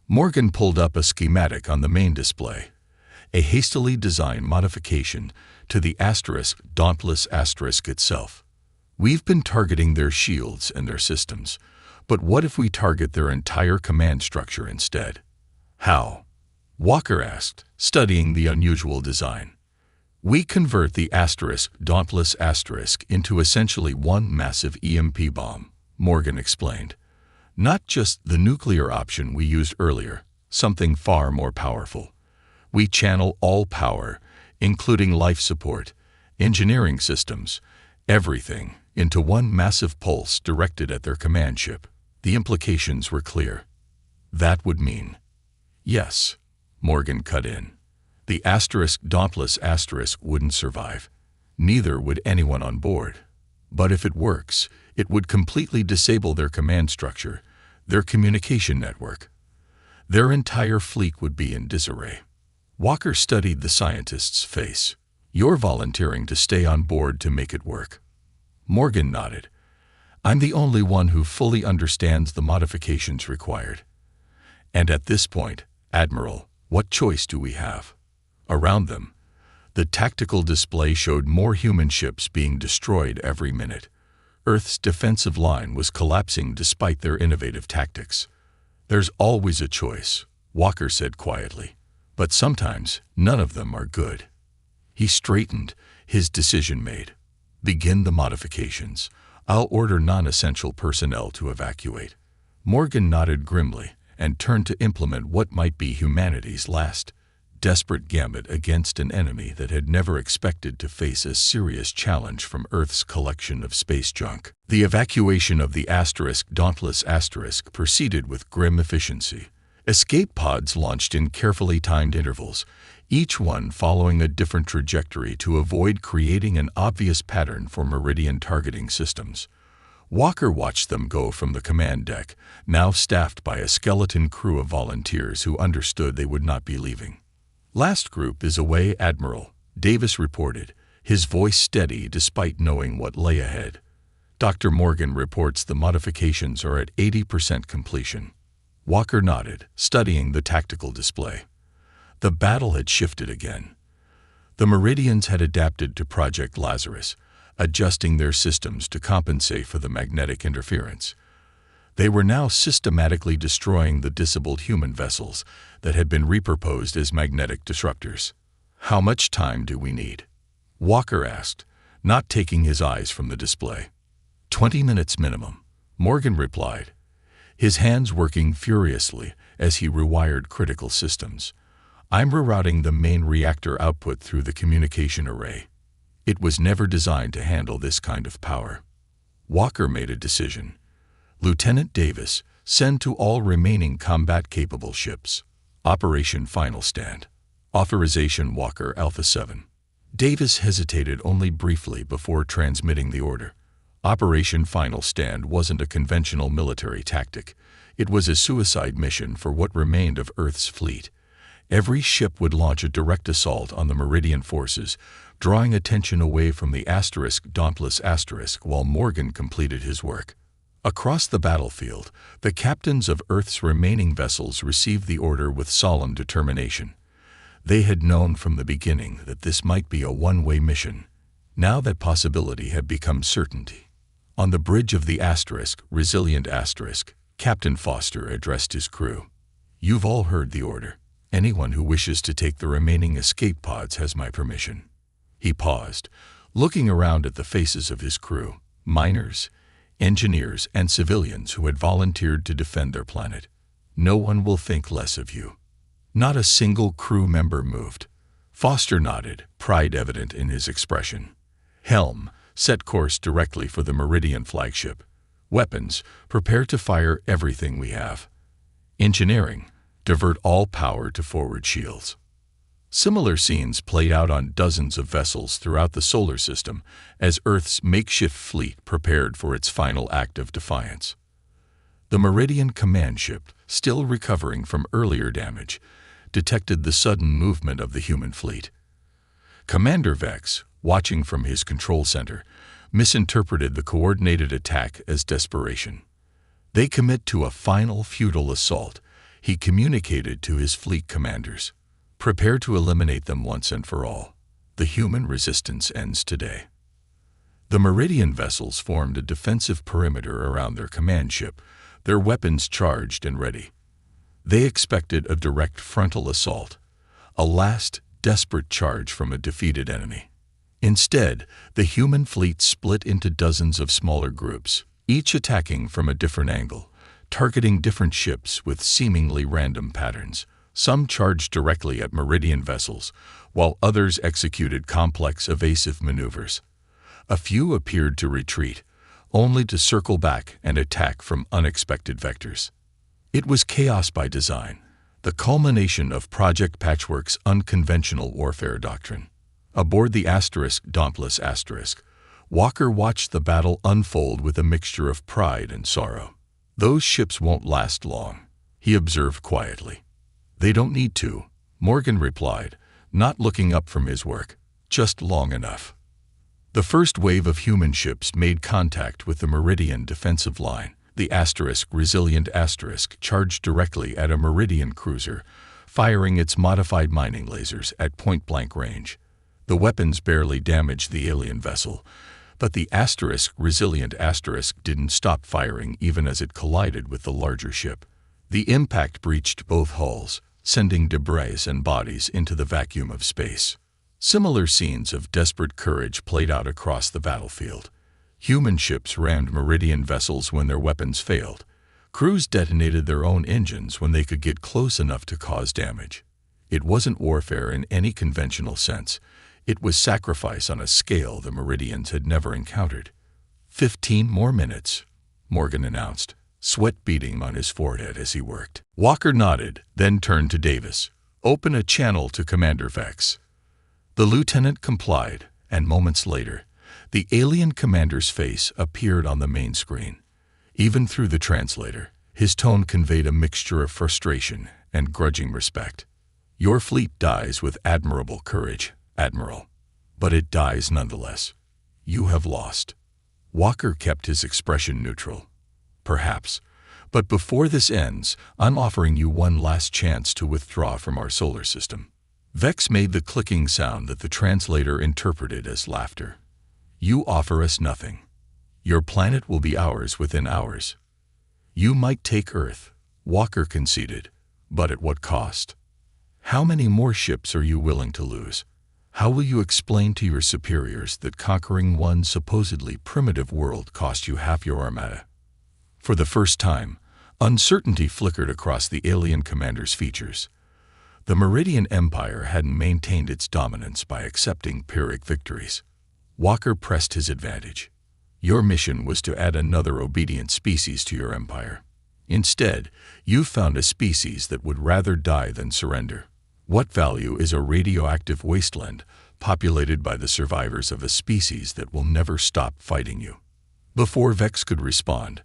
Morgan pulled up a schematic on the main display, a hastily designed modification to the Dauntless Asterisk itself. "We've been targeting their shields and their systems, but what if we target their entire command structure instead?" "How?" Walker asked, studying the unusual design. "We convert the Dauntless Asterisk into essentially one massive EMP bomb," Morgan explained. "Not just the nuclear option we used earlier, something far more powerful. We channel all power, including life support, engineering systems, everything, into one massive pulse directed at their command ship." The implications were clear. "That would mean—" "Yes," Morgan cut in. "The Dauntless Asterisk wouldn't survive. Neither would anyone on board. But if it works, it would completely disable their command structure, their communication network. Their entire fleet would be in disarray." Walker studied the scientist's face. "You're volunteering to stay on board to make it work?" Morgan nodded. "I'm the only one who fully understands the modifications required. And at this point, Admiral, what choice do we have?" Around them, the tactical display showed more human ships being destroyed every minute. Earth's defensive line was collapsing despite their innovative tactics. "There's always a choice," Walker said quietly. "But sometimes none of them are good." He straightened, his decision made. "Begin the modifications. I'll order non-essential personnel to evacuate." Morgan nodded grimly and turned to implement what might be humanity's last desperate gambit against an enemy that had never expected to face a serious challenge from Earth's collection of space junk. The evacuation of the Dauntless Asterisk proceeded with grim efficiency. Escape pods launched in carefully timed intervals, each one following a different trajectory to avoid creating an obvious pattern for Meridian targeting systems. Walker watched them go from the command deck, now staffed by a skeleton crew of volunteers who understood they would not be leaving. "Last group is away, Admiral," Davis reported, his voice steady despite knowing what lay ahead. Dr. Morgan reports the modifications are at 80% completion. Walker nodded, studying the tactical display. The battle had shifted again. The Meridians had adapted to Project Lazarus, adjusting their systems to compensate for the magnetic interference. They were now systematically destroying the disabled human vessels that had been repurposed as magnetic disruptors. "How much time do we need?" Walker asked, not taking his eyes from the display. 20 minutes minimum," Morgan replied, his hands working furiously as he rewired critical systems. "I'm rerouting the main reactor output through the communication array. It was never designed to handle this kind of power." Walker made a decision. "Lieutenant Davis, send to all remaining combat-capable ships. Operation Final Stand. Authorization Walker Alpha 7. Davis hesitated only briefly before transmitting the order. Operation Final Stand wasn't a conventional military tactic. It was a suicide mission for what remained of Earth's fleet. Every ship would launch a direct assault on the Meridian forces, drawing attention away from the Dauntless Asterisk while Morgan completed his work. Across the battlefield, the captains of Earth's remaining vessels received the order with solemn determination. They had known from the beginning that this might be a one-way mission. Now that possibility had become certainty. On the bridge of the Resilient Captain Foster addressed his crew. "You've all heard the order. Anyone who wishes to take the remaining escape pods has my permission." He paused, looking around at the faces of his crew, miners, engineers, and civilians who had volunteered to defend their planet. "No one will think less of you." Not a single crew member moved. Foster nodded, pride evident in his expression. "Helm, set course directly for the Meridian flagship. Weapons, prepare to fire everything we have. Engineering, divert all power to forward shields." Similar scenes played out on dozens of vessels throughout the solar system as Earth's makeshift fleet prepared for its final act of defiance. The Meridian command ship, still recovering from earlier damage, detected the sudden movement of the human fleet. Commander Vex, watching from his control center, misinterpreted the coordinated attack as desperation. "They commit to a final futile assault," he communicated to his fleet commanders. "Prepare to eliminate them once and for all. The human resistance ends today." The Meridian vessels formed a defensive perimeter around their command ship, their weapons charged and ready. They expected a direct frontal assault, a last, desperate charge from a defeated enemy. Instead, the human fleet split into dozens of smaller groups, each attacking from a different angle, targeting different ships with seemingly random patterns. Some charged directly at Meridian vessels, while others executed complex evasive maneuvers. A few appeared to retreat, only to circle back and attack from unexpected vectors. It was chaos by design, the culmination of Project Patchwork's unconventional warfare doctrine. Aboard the Dauntless Walker watched the battle unfold with a mixture of pride and sorrow. "Those ships won't last long," he observed quietly. "They don't need to," Morgan replied, not looking up from his work. "Just long enough." The first wave of human ships made contact with the Meridian defensive line. The Resilient charged directly at a Meridian cruiser, firing its modified mining lasers at point-blank range. The weapons barely damaged the alien vessel, but the Resilient didn't stop firing even as it collided with the larger ship. The impact breached both hulls, sending debris and bodies into the vacuum of space. Similar scenes of desperate courage played out across the battlefield. Human ships rammed Meridian vessels when their weapons failed. Crews detonated their own engines when they could get close enough to cause damage. It wasn't warfare in any conventional sense. It was sacrifice on a scale the Meridians had never encountered. 15 more minutes, Morgan announced, sweat beading on his forehead as he worked. Walker nodded, then turned to Davis. "Open a channel to Commander Vex." The lieutenant complied, and moments later, the alien commander's face appeared on the main screen. Even through the translator, his tone conveyed a mixture of frustration and grudging respect. "Your fleet dies with admirable courage, Admiral. But it dies nonetheless. You have lost." Walker kept his expression neutral. "Perhaps. But before this ends, I'm offering you one last chance to withdraw from our solar system." Vex made the clicking sound that the translator interpreted as laughter. "You offer us nothing. Your planet will be ours within hours. You might take Earth," Walker conceded, "but at what cost? How many more ships are you willing to lose? How will you explain to your superiors that conquering one supposedly primitive world cost you half your armada?" For the first time, uncertainty flickered across the alien commander's features. The Meridian Empire hadn't maintained its dominance by accepting Pyrrhic victories. Walker pressed his advantage. "Your mission was to add another obedient species to your empire. Instead, you found a species that would rather die than surrender. What value is a radioactive wasteland populated by the survivors of a species that will never stop fighting you?" Before Vex could respond,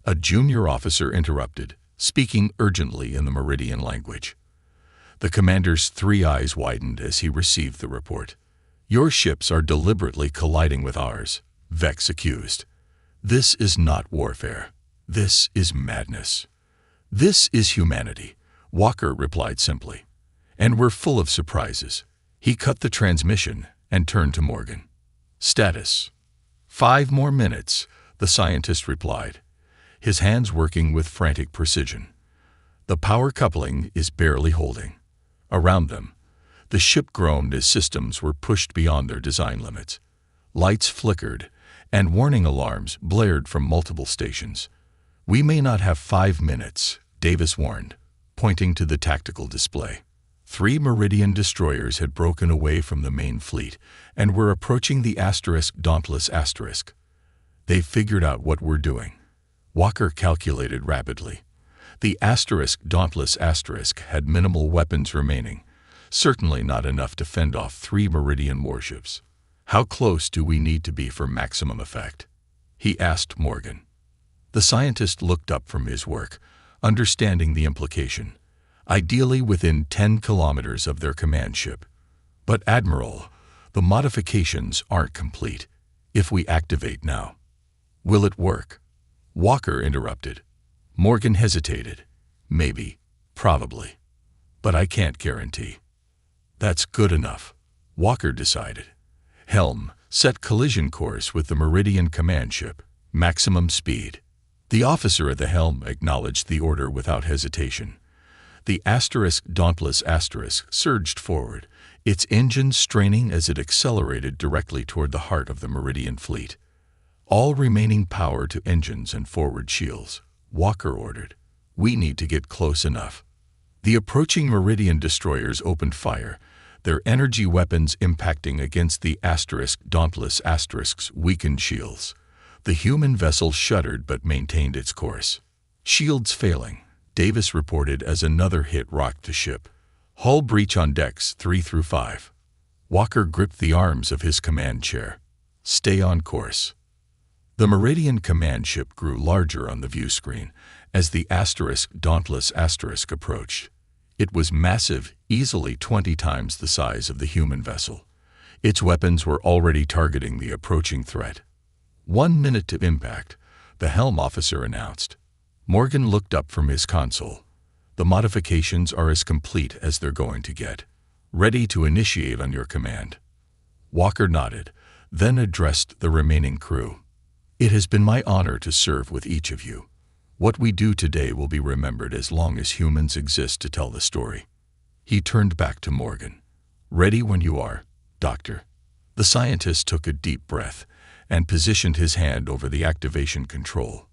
a junior officer interrupted, speaking urgently in the Meridian language. The commander's 3 eyes widened as he received the report. "Your ships are deliberately colliding with ours," Vex accused. "This is not warfare. This is madness. This is humanity," Walker replied simply. "And we're full of surprises." He cut the transmission and turned to Morgan. "Status. 5 more minutes. the scientist replied, his hands working with frantic precision. The power coupling is barely holding. Around them, the ship groaned as systems were pushed beyond their design limits. Lights flickered, and warning alarms blared from multiple stations. "We may not have 5 minutes," Davis warned, pointing to the tactical display. 3 Meridian destroyers had broken away from the main fleet and were approaching the Dauntless *. "They figured out what we're doing," Walker calculated rapidly. The Dauntless * had minimal weapons remaining, certainly not enough to fend off 3 Meridian warships. "How close do we need to be for maximum effect?" he asked Morgan. The scientist looked up from his work, understanding the implication. "Ideally within 10 kilometers of their command ship. But Admiral, the modifications aren't complete. If we activate now, will it work?" Walker interrupted. Morgan hesitated. "Maybe, probably, but I can't guarantee." "That's good enough," Walker decided. "Helm, set collision course with the Meridian command ship. Maximum speed." The officer at the helm acknowledged the order without hesitation. The Dauntless * surged forward, its engines straining as it accelerated directly toward the heart of the Meridian fleet. "All remaining power to engines and forward shields," Walker ordered. "We need to get close enough." The approaching Meridian destroyers opened fire, their energy weapons impacting against the Dauntless *'s weakened shields. The human vessel shuddered but maintained its course. "Shields failing," Davis reported as another hit rocked the ship. "Hull breach on decks 3 through 5. Walker gripped the arms of his command chair. "Stay on course." The Meridian command ship grew larger on the view screen as the Dauntless * approached. It was massive, easily 20 times the size of the human vessel. Its weapons were already targeting the approaching threat. 1 minute to impact, the helm officer announced. Morgan looked up from his console. "The modifications are as complete as they're going to get. Ready to initiate on your command." Walker nodded, then addressed the remaining crew. "It has been my honor to serve with each of you. What we do today will be remembered as long as humans exist to tell the story." He turned back to Morgan. "Ready when you are, Doctor." The scientist took a deep breath and positioned his hand over the activation control.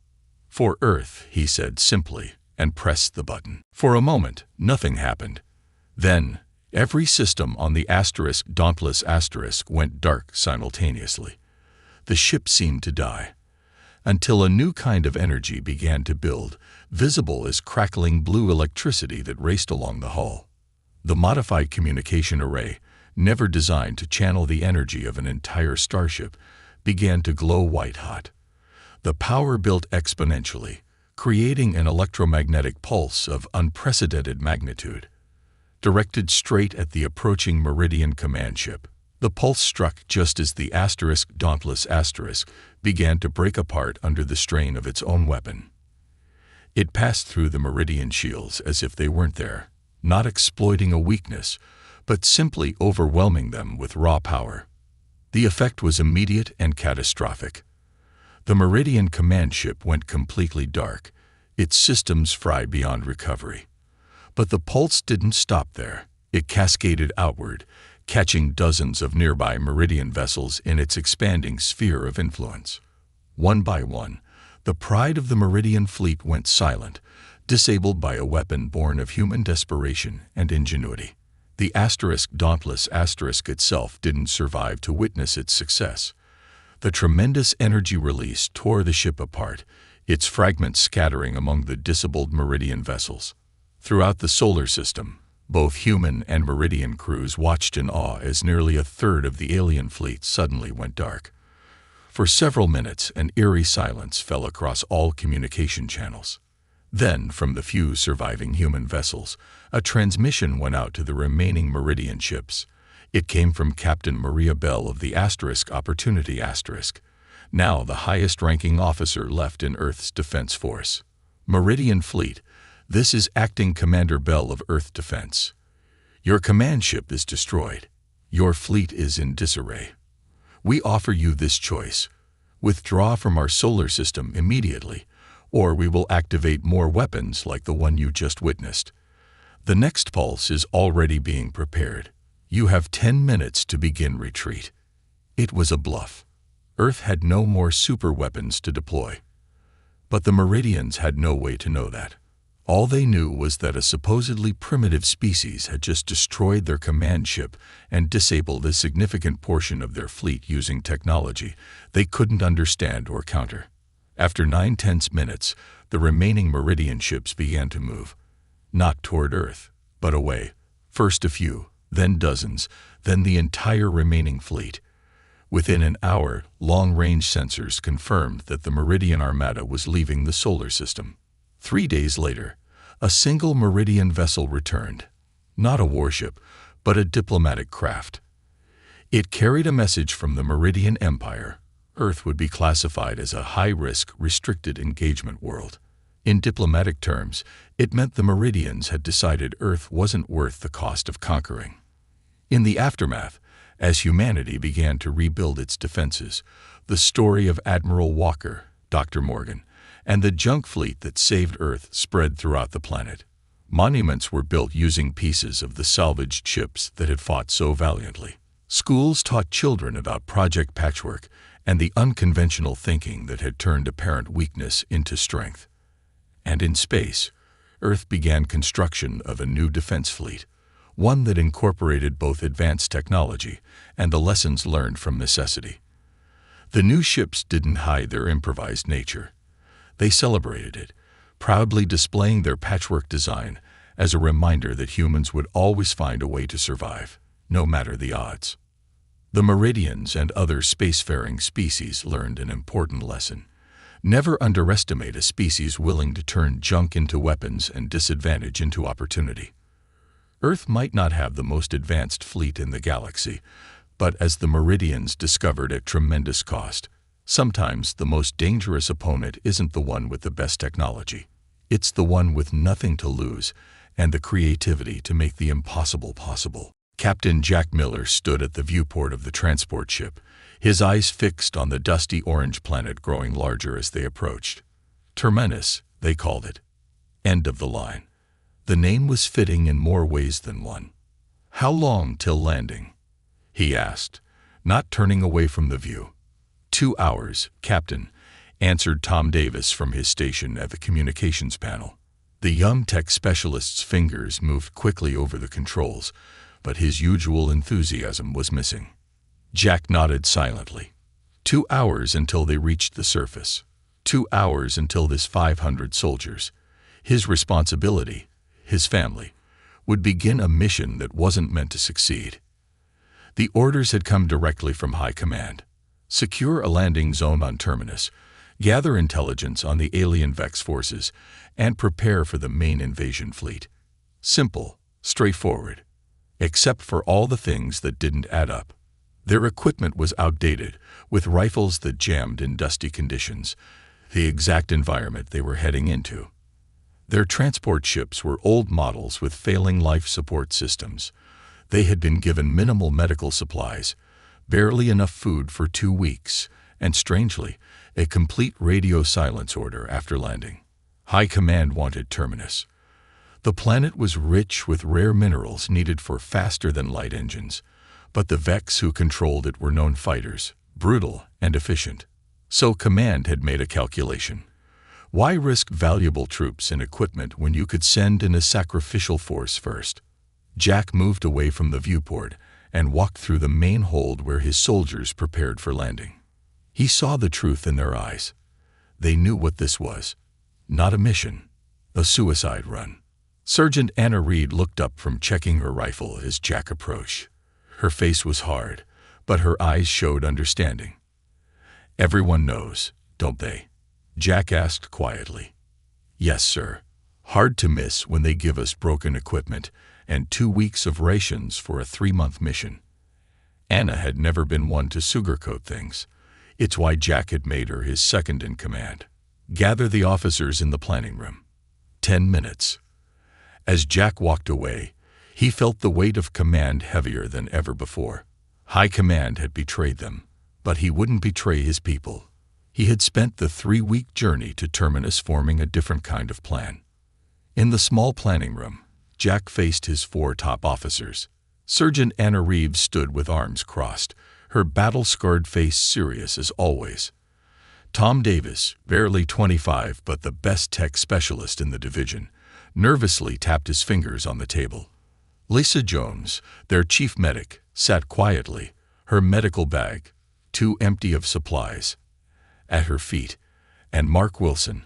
"For Earth," he said simply, and pressed the button. For a moment, nothing happened. Then, every system on the Dauntless * went dark simultaneously. The ship seemed to die, until a new kind of energy began to build, visible as crackling blue electricity that raced along the hull. The modified communication array, never designed to channel the energy of an entire starship, began to glow white-hot. The power built exponentially, creating an electromagnetic pulse of unprecedented magnitude. Directed straight at the approaching Meridian command ship, the pulse struck just as the Dauntless * began to break apart under the strain of its own weapon. It passed through the Meridian shields as if they weren't there, not exploiting a weakness, but simply overwhelming them with raw power. The effect was immediate and catastrophic. The Meridian command ship went completely dark, its systems fried beyond recovery. But the pulse didn't stop there. It cascaded outward, catching dozens of nearby Meridian vessels in its expanding sphere of influence. One by one, the pride of the Meridian fleet went silent, disabled by a weapon born of human desperation and ingenuity. The Dauntless * itself didn't survive to witness its success. The tremendous energy release tore the ship apart, its fragments scattering among the disabled Meridian vessels. Throughout the solar system, both human and Meridian crews watched in awe as nearly a third of the alien fleet suddenly went dark. For several minutes, an eerie silence fell across all communication channels. Then, from the few surviving human vessels, a transmission went out to the remaining Meridian ships. It came from Captain Maria Bell of the Opportunity *, now the highest-ranking officer left in Earth's Defense Force. "Meridian Fleet, this is Acting Commander Bell of Earth Defense. Your command ship is destroyed. Your fleet is in disarray. We offer you this choice. Withdraw from our solar system immediately, or we will activate more weapons like the one you just witnessed. The next pulse is already being prepared. You have 10 minutes to begin retreat." It was a bluff. Earth had no more super weapons to deploy. But the Meridians had no way to know that. All they knew was that a supposedly primitive species had just destroyed their command ship and disabled a significant portion of their fleet using technology they couldn't understand or counter. After 9 tense minutes, the remaining Meridian ships began to move. Not toward Earth, but away. First a few, then dozens, then the entire remaining fleet. Within an hour, long-range sensors confirmed that the Meridian Armada was leaving the solar system. 3 days later, a single Meridian vessel returned. Not a warship, but a diplomatic craft. It carried a message from the Meridian Empire. Earth would be classified as a high-risk, restricted engagement world. In diplomatic terms, it meant the Meridians had decided Earth wasn't worth the cost of conquering. In the aftermath, as humanity began to rebuild its defenses, the story of Admiral Walker, Dr. Morgan, and the junk fleet that saved Earth spread throughout the planet. Monuments were built using pieces of the salvaged ships that had fought so valiantly. Schools taught children about Project Patchwork and the unconventional thinking that had turned apparent weakness into strength. And in space, Earth began construction of a new defense fleet, one that incorporated both advanced technology and the lessons learned from necessity. The new ships didn't hide their improvised nature. They celebrated it, proudly displaying their patchwork design as a reminder that humans would always find a way to survive, no matter the odds. The Meridians and other spacefaring species learned an important lesson. Never underestimate a species willing to turn junk into weapons and disadvantage into opportunity. Earth might not have the most advanced fleet in the galaxy, but as the Meridians discovered at tremendous cost, sometimes the most dangerous opponent isn't the one with the best technology. It's the one with nothing to lose and the creativity to make the impossible possible. Captain Jack Miller stood at the viewport of the transport ship, his eyes fixed on the dusty orange planet growing larger as they approached. Terminus, they called it. End of the line. The name was fitting in more ways than one. "How long till landing?" he asked, not turning away from the view. 2 hours, Captain," answered Tom Davis from his station at the communications panel. The young tech specialist's fingers moved quickly over the controls, but his usual enthusiasm was missing. Jack nodded silently. 2 hours until they reached the surface. 2 hours until this 500 soldiers, his responsibility, his family, would begin a mission that wasn't meant to succeed. The orders had come directly from High Command. Secure a landing zone on Terminus, gather intelligence on the alien Vex forces, and prepare for the main invasion fleet. Simple, straightforward, except for all the things that didn't add up. Their equipment was outdated, with rifles that jammed in dusty conditions, the exact environment they were heading into. Their transport ships were old models with failing life support systems. They had been given minimal medical supplies, barely enough food for 2 weeks, and strangely, a complete radio silence order after landing. High Command wanted Terminus. The planet was rich with rare minerals needed for faster-than-light engines, but the Vex who controlled it were known fighters, brutal and efficient. So Command had made a calculation. Why risk valuable troops and equipment when you could send in a sacrificial force first? Jack moved away from the viewport and walked through the main hold where his soldiers prepared for landing. He saw the truth in their eyes. They knew what this was. Not a mission, a suicide run. Sergeant Anna Reed looked up from checking her rifle as Jack approached. Her face was hard, but her eyes showed understanding. "Everyone knows, don't they?" Jack asked quietly. "Yes, sir. Hard to miss when they give us broken equipment and 2 weeks of rations for a 3-month mission." Anna had never been one to sugarcoat things. It's why Jack had made her his second in command. Gather the officers in the planning room. 10 minutes. As Jack walked away, he felt the weight of command heavier than ever before. High Command had betrayed them, but he wouldn't betray his people. He had spent the 3-week journey to Terminus forming a different kind of plan. In the small planning room, Jack faced his 4 top officers. Sergeant Anna Reeves stood with arms crossed, her battle-scarred face serious as always. Tom Davis, barely 25 but the best tech specialist in the division, nervously tapped his fingers on the table. Lisa Jones, their chief medic, sat quietly, her medical bag, too empty of supplies, at her feet, and Mark Wilson,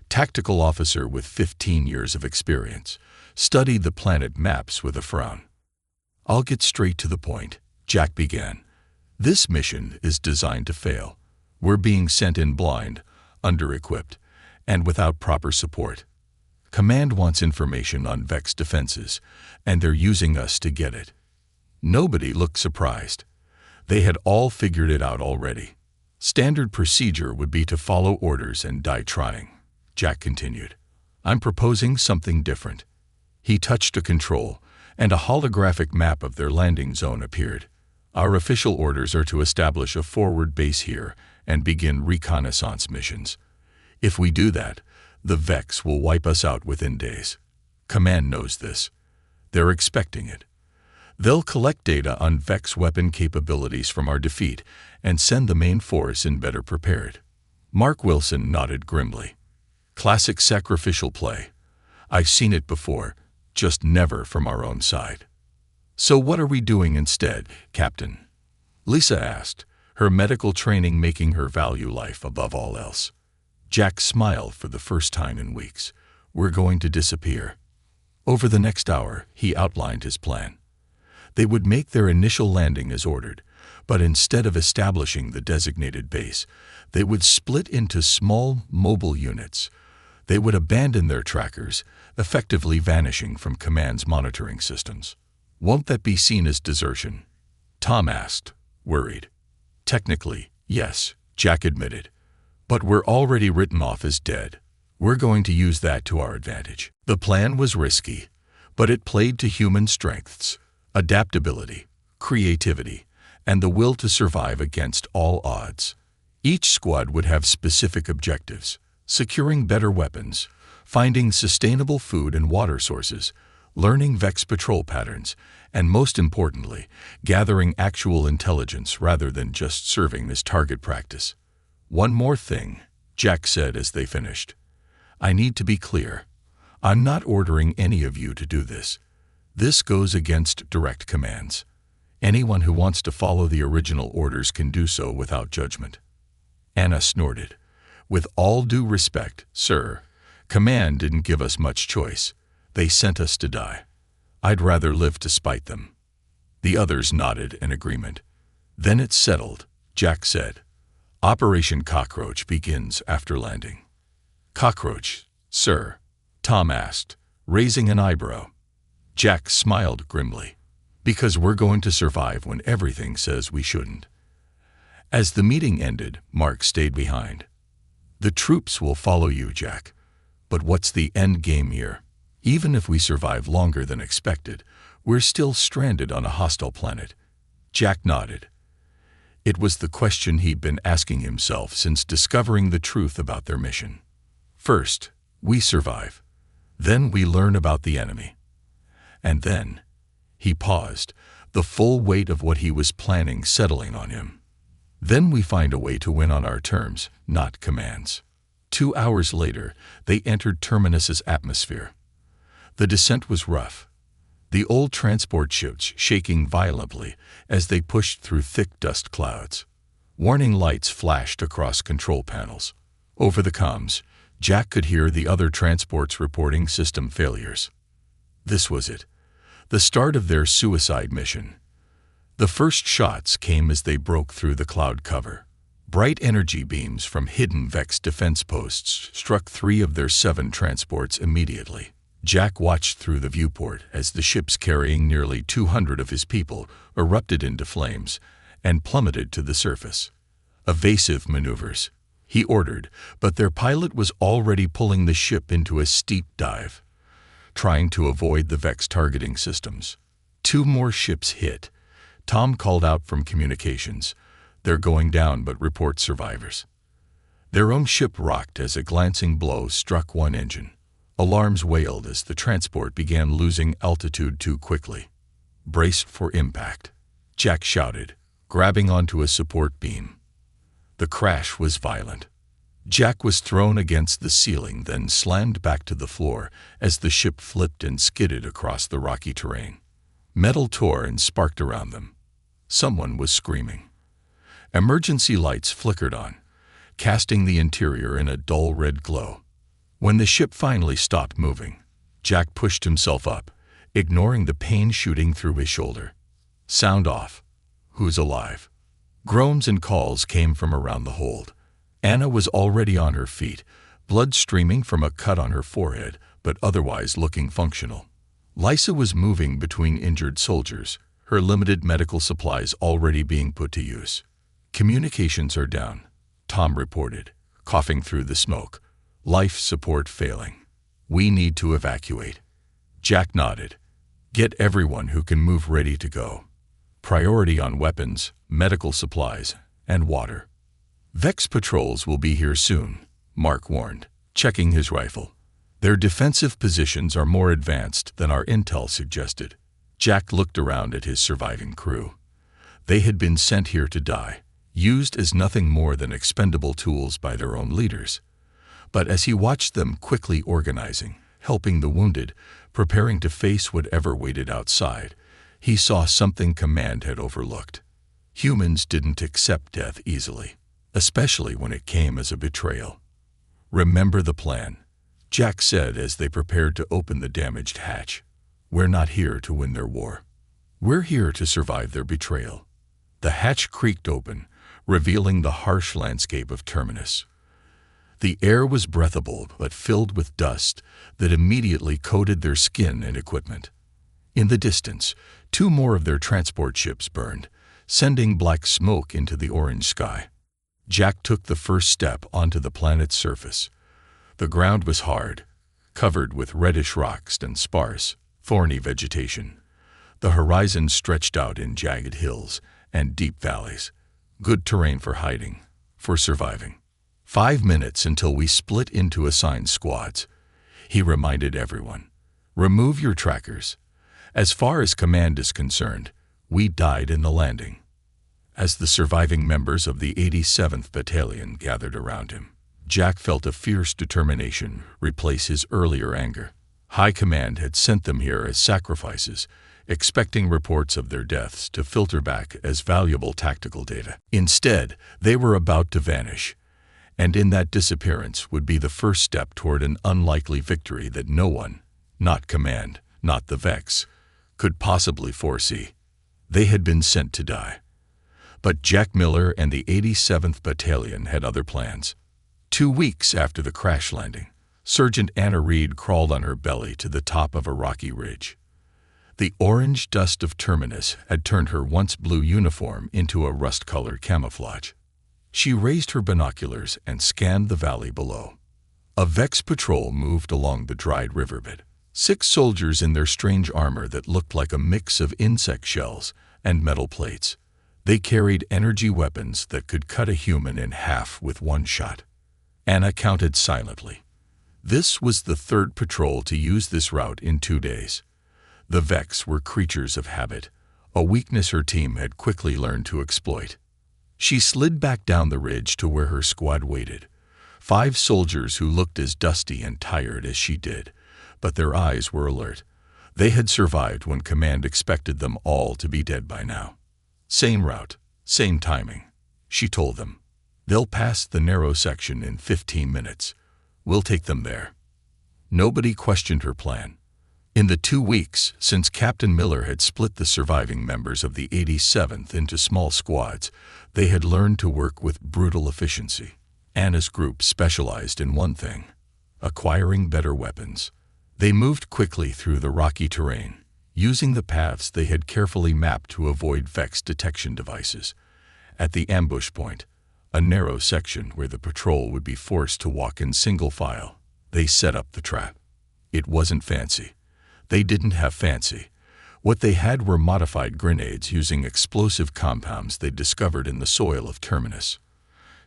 tactical officer with 15 years of experience, studied the planet maps with a frown. "I'll get straight to the point," Jack began. "This mission is designed to fail. We're being sent in blind, under-equipped, and without proper support. Command wants information on Vex defenses, and they're using us to get it." Nobody looked surprised. They had all figured it out already. "Standard procedure would be to follow orders and die trying," Jack continued. "I'm proposing something different." He touched a control, and a holographic map of their landing zone appeared. "Our official orders are to establish a forward base here and begin reconnaissance missions. If we do that, the Vex will wipe us out within days. Command knows this. They're expecting it. They'll collect data on Vex weapon capabilities from our defeat and send the main force in better prepared." Mark Wilson nodded grimly. "Classic sacrificial play. I've seen it before, just never from our own side." "So what are we doing instead, Captain?" Lisa asked, her medical training making her value life above all else. Jack smiled for the first time in weeks. "We're going to disappear." Over the next hour, he outlined his plan. They would make their initial landing as ordered, but instead of establishing the designated base, they would split into small, mobile units. They would abandon their trackers, effectively vanishing from Command's monitoring systems. "Won't that be seen as desertion?" Tom asked, worried. "Technically, yes," Jack admitted. "But we're already written off as dead. We're going to use that to our advantage." The plan was risky, but it played to human strengths: adaptability, creativity, and the will to survive against all odds. Each squad would have specific objectives: securing better weapons, finding sustainable food and water sources, learning Vex patrol patterns, and most importantly, gathering actual intelligence rather than just serving as target practice. "One more thing," Jack said as they finished. "I need to be clear. I'm not ordering any of you to do this. This goes against direct commands. Anyone who wants to follow the original orders can do so without judgment." Anna snorted. "With all due respect, sir, Command didn't give us much choice. They sent us to die. I'd rather live to spite them." The others nodded in agreement. "Then it's settled," Jack said. "Operation Cockroach begins after landing." "Cockroach, sir?" Tom asked, raising an eyebrow. Jack smiled grimly. "Because we're going to survive when everything says we shouldn't." As the meeting ended, Mark stayed behind. "The troops will follow you, Jack. But what's the end game here? Even if we survive longer than expected, we're still stranded on a hostile planet." Jack nodded. It was the question he'd been asking himself since discovering the truth about their mission. First, we survive. Then we learn about the enemy. And then, he paused, the full weight of what he was planning settling on him. Then we find a way to win on our terms, not Command's. 2 hours later, they entered Terminus's atmosphere. The descent was rough, the old transport ships shaking violently as they pushed through thick dust clouds. Warning lights flashed across control panels. Over the comms, Jack could hear the other transports reporting system failures. This was it, the start of their suicide mission. The first shots came as they broke through the cloud cover. Bright energy beams from hidden Vex defense posts struck 3 of their 7 transports immediately. Jack watched through the viewport as the ships carrying nearly 200 of his people erupted into flames and plummeted to the surface. "Evasive maneuvers," he ordered, but their pilot was already pulling the ship into a steep dive, trying to avoid the Vex targeting systems. 2 more ships hit. Tom called out from communications. "They're going down, but report survivors." Their own ship rocked as a glancing blow struck one engine. Alarms wailed as the transport began losing altitude too quickly. "Brace for impact," Jack shouted, grabbing onto a support beam. The crash was violent. Jack was thrown against the ceiling, then slammed back to the floor as the ship flipped and skidded across the rocky terrain. Metal tore and sparked around them. Someone was screaming. Emergency lights flickered on, casting the interior in a dull red glow. When the ship finally stopped moving, Jack pushed himself up, ignoring the pain shooting through his shoulder. "Sound off. Who's alive?" Groans and calls came from around the hold. Anna was already on her feet, blood streaming from a cut on her forehead, but otherwise looking functional. Lysa was moving between injured soldiers, her limited medical supplies already being put to use. "Communications are down," Tom reported, coughing through the smoke. "Life support failing. We need to evacuate." Jack nodded. "Get everyone who can move ready to go. Priority on weapons, medical supplies, and water." "Vex patrols will be here soon," Mark warned, checking his rifle. "Their defensive positions are more advanced than our intel suggested." Jack looked around at his surviving crew. They had been sent here to die, used as nothing more than expendable tools by their own leaders. But as he watched them quickly organizing, helping the wounded, preparing to face whatever waited outside, he saw something Command had overlooked. Humans didn't accept death easily, especially when it came as a betrayal. "Remember the plan," Jack said as they prepared to open the damaged hatch. "We're not here to win their war. We're here to survive their betrayal." The hatch creaked open, revealing the harsh landscape of Terminus. The air was breathable but filled with dust that immediately coated their skin and equipment. In the distance, 2 more of their transport ships burned, sending black smoke into the orange sky. Jack took the first step onto the planet's surface. The ground was hard, covered with reddish rocks and sparse, thorny vegetation. The horizon stretched out in jagged hills and deep valleys. Good terrain for hiding, for surviving. 5 minutes until we split into assigned squads, he reminded everyone. "Remove your trackers. As far as Command is concerned, we died in the landing." As the surviving members of the 87th Battalion gathered around him, Jack felt a fierce determination replace his earlier anger. High Command had sent them here as sacrifices, expecting reports of their deaths to filter back as valuable tactical data. Instead, they were about to vanish, and in that disappearance would be the first step toward an unlikely victory that no one, not Command, not the Vex, could possibly foresee. They had been sent to die. But Jack Miller and the 87th Battalion had other plans. 2 weeks after the crash landing, Sergeant Anna Reed crawled on her belly to the top of a rocky ridge. The orange dust of Terminus had turned her once blue uniform into a rust-colored camouflage. She raised her binoculars and scanned the valley below. A Vex patrol moved along the dried riverbed. 6 soldiers in their strange armor that looked like a mix of insect shells and metal plates. They carried energy weapons that could cut a human in half with one shot. Anna counted silently. This was the 3rd patrol to use this route in 2 days. The Vex were creatures of habit, a weakness her team had quickly learned to exploit. She slid back down the ridge to where her squad waited. 5 soldiers who looked as dusty and tired as she did, but their eyes were alert. They had survived when Command expected them all to be dead by now. "Same route, same timing," she told them. "They'll pass the narrow section in 15 minutes. We'll take them there." Nobody questioned her plan. In the 2 weeks since Captain Miller had split the surviving members of the 87th into small squads, they had learned to work with brutal efficiency. Anna's group specialized in one thing: acquiring better weapons. They moved quickly through the rocky terrain, using the paths they had carefully mapped to avoid Vex detection devices. At the ambush point, a narrow section where the patrol would be forced to walk in single file, they set up the trap. It wasn't fancy. They didn't have fancy. What they had were modified grenades using explosive compounds they'd discovered in the soil of Terminus.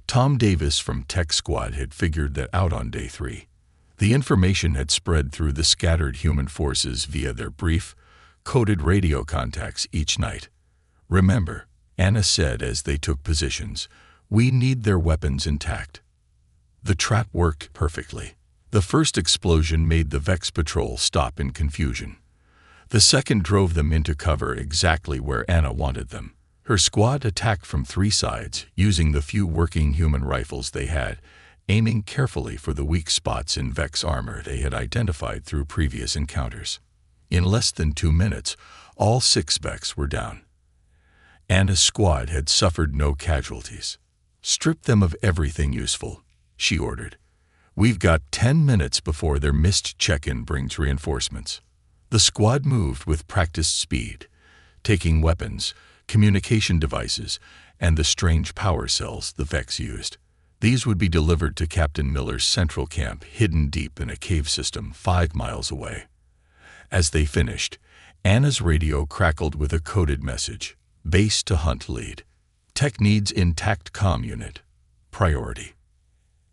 Tom Davis from Tech Squad had figured that out on day 3. The information had spread through the scattered human forces via their brief, coded radio contacts each night. "Remember," Anna said as they took positions, "we need their weapons intact." The trap worked perfectly. The first explosion made the Vex patrol stop in confusion. The second drove them into cover exactly where Anna wanted them. Her squad attacked from 3 sides, using the few working human rifles they had, aiming carefully for the weak spots in Vex armor they had identified through previous encounters. In less than 2 minutes, all 6 Vex were down. Anna's squad had suffered no casualties. "Strip them of everything useful," she ordered. "We've got 10 minutes before their missed check-in brings reinforcements." The squad moved with practiced speed, taking weapons, communication devices, and the strange power cells the Vex used. These would be delivered to Captain Miller's central camp hidden deep in a cave system 5 miles away. As they finished, Anna's radio crackled with a coded message. "Base to Hunt lead. Tech needs intact comm unit. Priority."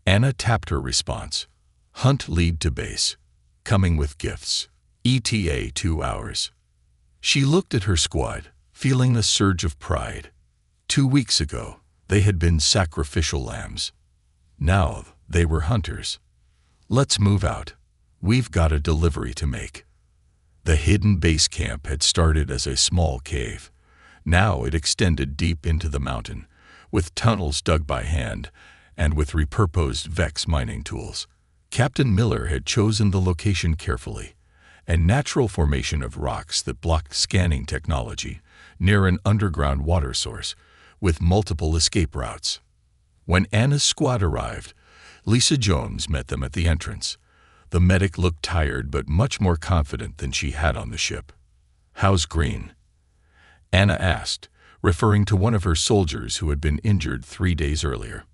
Anna tapped her response. "Hunt lead to base. Coming with gifts. ETA 2 hours." She looked at her squad, feeling a surge of pride. 2 weeks ago, they had been sacrificial lambs. Now they were hunters. "Let's move out. We've got a delivery to make." The hidden base camp had started as a small cave. Now it extended deep into the mountain, with tunnels dug by hand and with repurposed Vex mining tools. Captain Miller had chosen the location carefully, a natural formation of rocks that blocked scanning technology, near an underground water source, with multiple escape routes. When Anna's squad arrived, Lisa Jones met them at the entrance. The medic looked tired but much more confident than she had on the ship. "How's Green?" Anna asked, referring to one of her soldiers who had been injured 3 days earlier.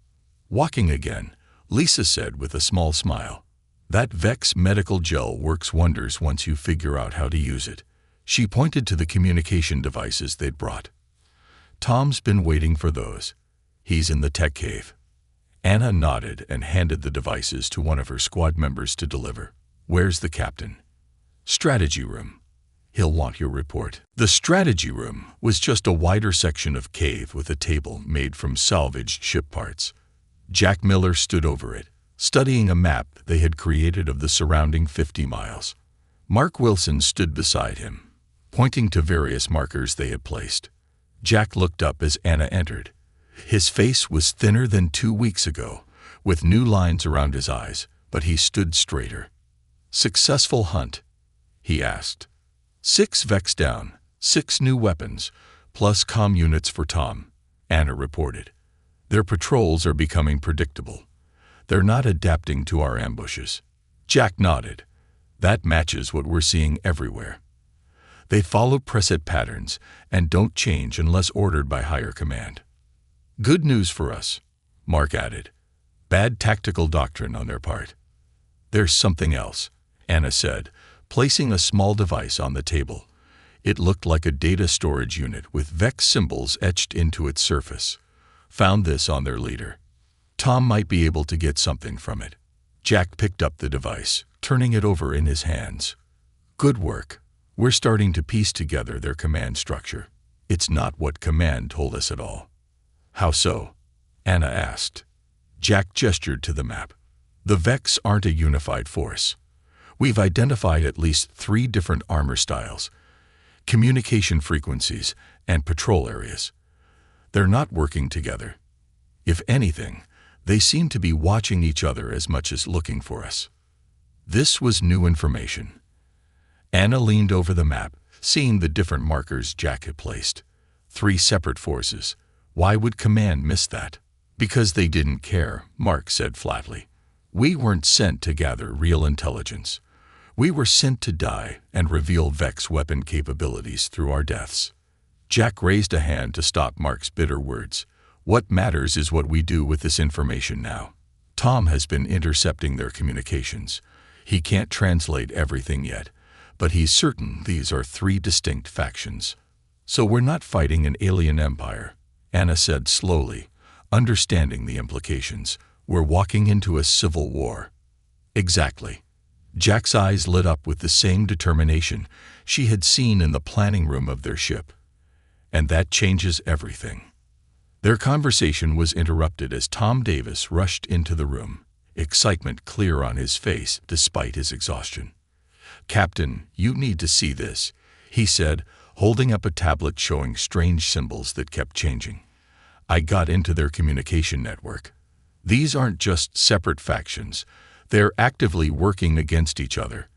"Walking again," Lisa said with a small smile. "That Vex medical gel works wonders once you figure out how to use it." She pointed to the communication devices they'd brought. "Tom's been waiting for those. He's in the tech cave." Anna nodded and handed the devices to one of her squad members to deliver. "Where's the captain?" "Strategy room. He'll want your report." The strategy room was just a wider section of cave with a table made from salvaged ship parts. Jack Miller stood over it, studying a map they had created of the surrounding 50 miles. Mark Wilson stood beside him, pointing to various markers they had placed. Jack looked up as Anna entered. His face was thinner than 2 weeks ago, with new lines around his eyes, but he stood straighter. "Successful hunt?" he asked. 6 Vex down, 6 new weapons, plus comm units for Tom," Anna reported. "Their patrols are becoming predictable. They're not adapting to our ambushes." Jack nodded. "That matches what we're seeing everywhere. They follow preset patterns and don't change unless ordered by higher command." "Good news for us," Mark added. "Bad tactical doctrine on their part." "There's something else," Anna said, placing a small device on the table. It looked like a data storage unit with Vex symbols etched into its surface. "Found this on their leader. Tom might be able to get something from it." Jack picked up the device, turning it over in his hands. "Good work. We're starting to piece together their command structure. It's not what command told us at all." "How so?" Anna asked. Jack gestured to the map. "The Vex aren't a unified force. We've identified at least 3 different armor styles, communication frequencies, and patrol areas. They're not working together. If anything, they seem to be watching each other as much as looking for us." This was new information. Anna leaned over the map, seeing the different markers Jack had placed. 3 separate forces. Why would command miss that? "Because they didn't care," Mark said flatly. "We weren't sent to gather real intelligence. We were sent to die and reveal Vex weapon capabilities through our deaths." Jack raised a hand to stop Mark's bitter words. "What matters is what we do with this information now. Tom has been intercepting their communications. He can't translate everything yet, but he's certain these are 3 distinct factions. So we're not fighting an alien empire," Anna said slowly, understanding the implications. We're walking into a civil war. Exactly. Jack's eyes lit up with the same determination she had seen in the planning room of their ship. And that changes everything. Their conversation was interrupted as Tom Davis rushed into the room, excitement clear on his face despite his exhaustion. "Captain, you need to see this," he said, holding up a tablet showing strange symbols that kept changing. "I got into their communication network. These aren't just separate factions. They're actively working against each other.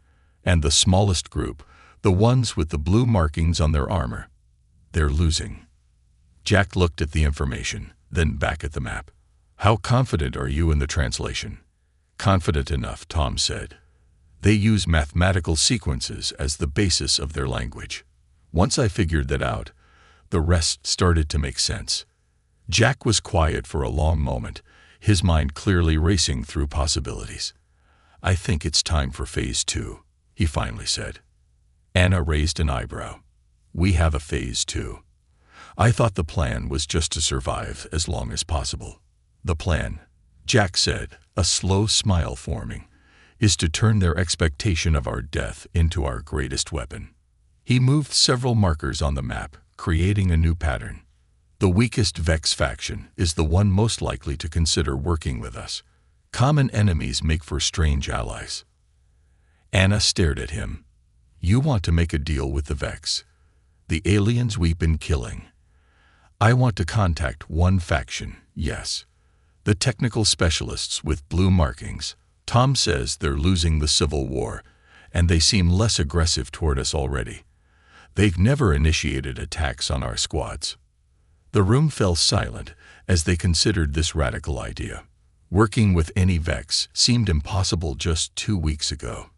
And the smallest group, the ones with the blue markings on their armor, they're losing." Jack looked at the information, then back at the map. "How confident are you in the translation?" "Confident enough," Tom said. "They use mathematical sequences as the basis of their language. Once I figured that out, the rest started to make sense." Jack was quiet for a long moment, his mind clearly racing through possibilities. "I think it's time for Phase 2, he finally said. Anna raised an eyebrow. "We have a Phase 2. I thought the plan was just to survive as long as possible." "The plan," Jack said, a slow smile forming, "is to turn their expectation of our death into our greatest weapon." He moved several markers on the map, creating a new pattern. "The weakest Vex faction is the one most likely to consider working with us. Common enemies make for strange allies." Anna stared at him. "You want to make a deal with the Vex, the aliens we've been killing?" "I want to contact one faction, yes. The technical specialists with blue markings. Tom says they're losing the Civil War, and they seem less aggressive toward us already. They've never initiated attacks on our squads." The room fell silent as they considered this radical idea. Working with any Vex seemed impossible just 2 weeks ago.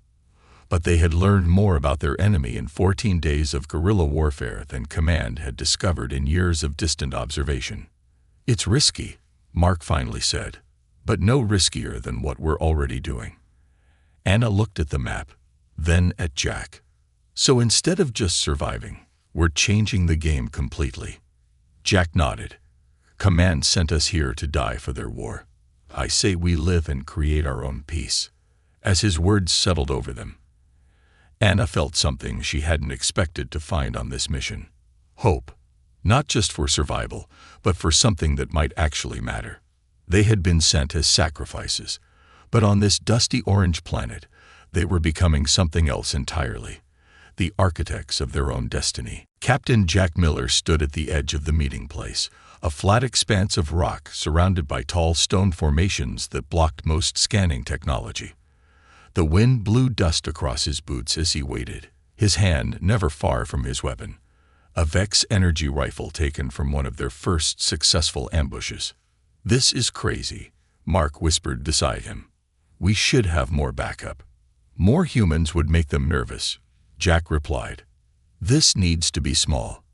But they had learned more about their enemy in 14 days of guerrilla warfare than Command had discovered in years of distant observation. "It's risky," Mark finally said, "but no riskier than what we're already doing." Anna looked at the map, then at Jack. "So instead of just surviving, we're changing the game completely." Jack nodded. "Command sent us here to die for their war. I say we live and create our own peace." As his words settled over them, Anna felt something she hadn't expected to find on this mission. Hope. Not just for survival, but for something that might actually matter. They had been sent as sacrifices, but on this dusty orange planet, they were becoming something else entirely. The architects of their own destiny. Captain Jack Miller stood at the edge of the meeting place, a flat expanse of rock surrounded by tall stone formations that blocked most scanning technology. The wind blew dust across his boots as he waited, his hand never far from his weapon, a Vex energy rifle taken from one of their first successful ambushes. "This is crazy," Mark whispered beside him. "We should have more backup." "More humans would make them nervous," Jack replied. "This needs to be small,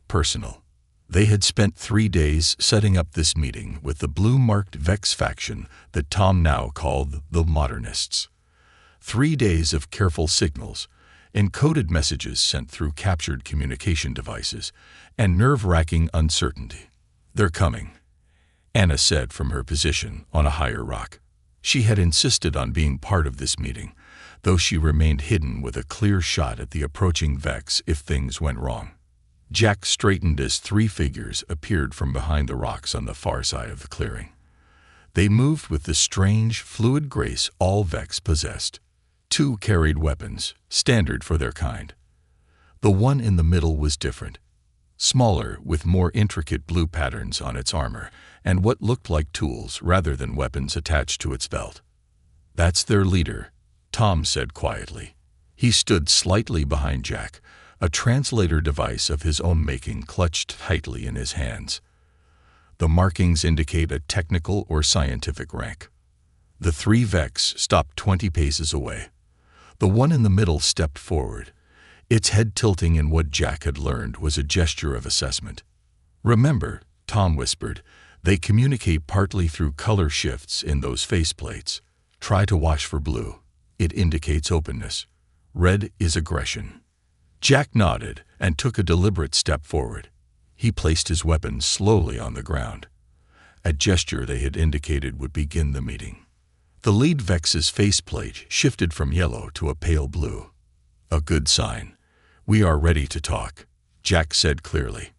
personal." They had spent 3 days setting up this meeting with the blue-marked Vex faction that Tom now called the Modernists. 3 days of careful signals, encoded messages sent through captured communication devices, and nerve-wracking uncertainty. "They're coming," Anna said from her position on a higher rock. She had insisted on being part of this meeting, though she remained hidden with a clear shot at the approaching Vex if things went wrong. Jack straightened as 3 figures appeared from behind the rocks on the far side of the clearing. They moved with the strange, fluid grace all Vex possessed. 2 carried weapons, standard for their kind. The one in the middle was different. Smaller, with more intricate blue patterns on its armor, and what looked like tools rather than weapons attached to its belt. "That's their leader," Tom said quietly. He stood slightly behind Jack, a translator device of his own making clutched tightly in his hands. The markings indicate a technical or scientific rank. The 3 Vex stopped 20 paces away. The one in the middle stepped forward, its head tilting in what Jack had learned was a gesture of assessment. "Remember," Tom whispered, "they communicate partly through color shifts in those faceplates. Try to watch for blue. It indicates openness. Red is aggression." Jack nodded and took a deliberate step forward. He placed his weapon slowly on the ground. a gesture they had indicated would begin the meeting. The lead Vex's faceplate shifted from yellow to a pale blue. "A good sign. We are ready to talk," Jack said clearly.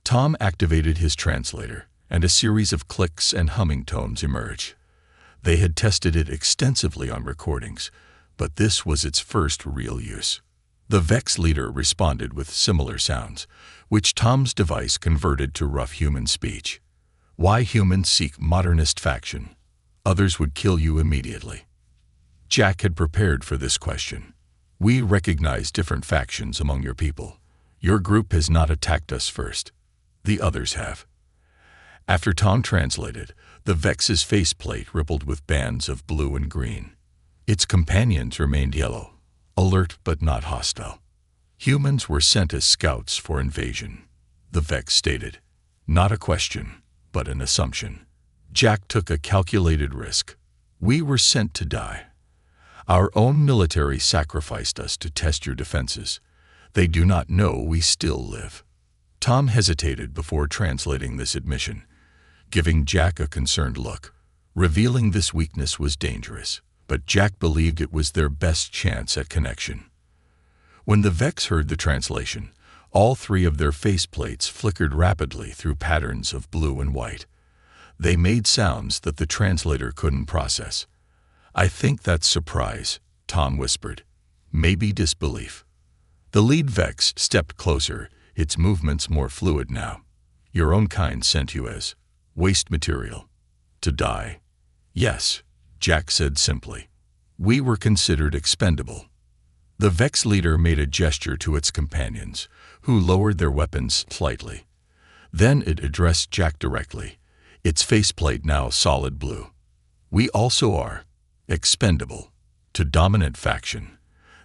Tom activated his translator, and a series of clicks and humming tones emerged. They had tested it extensively on recordings, but this was its first real use. The Vex leader responded with similar sounds, which Tom's device converted to rough human speech. "Why humans seek modernist faction? Others would kill you immediately." Jack had prepared for this question. "We recognize different factions among your people. Your group has not attacked us first. The others have." After Tom translated, the Vex's faceplate rippled with bands of blue and green. Its companions remained yellow, alert but not hostile. "Humans were sent as scouts for invasion," the Vex stated. Not a question, but an assumption. Jack took a calculated risk. "We were sent to die. Our own military sacrificed us to test your defenses. They do not know we still live." Tom hesitated before translating this admission, giving Jack a concerned look. Revealing this weakness was dangerous, but Jack believed it was their best chance at connection. When the Vex heard the translation, all three of their faceplates flickered rapidly through patterns of blue and white. They made sounds that the translator couldn't process. "I think that's surprise," Tom whispered. "Maybe disbelief." The lead Vex stepped closer, its movements more fluid now. "Your own kind sent you as waste material. To die." "Yes," Jack said simply. "We were considered expendable." The Vex leader made a gesture to its companions, who lowered their weapons slightly. Then it addressed Jack directly, its faceplate now solid blue. "We also are expendable to dominant faction.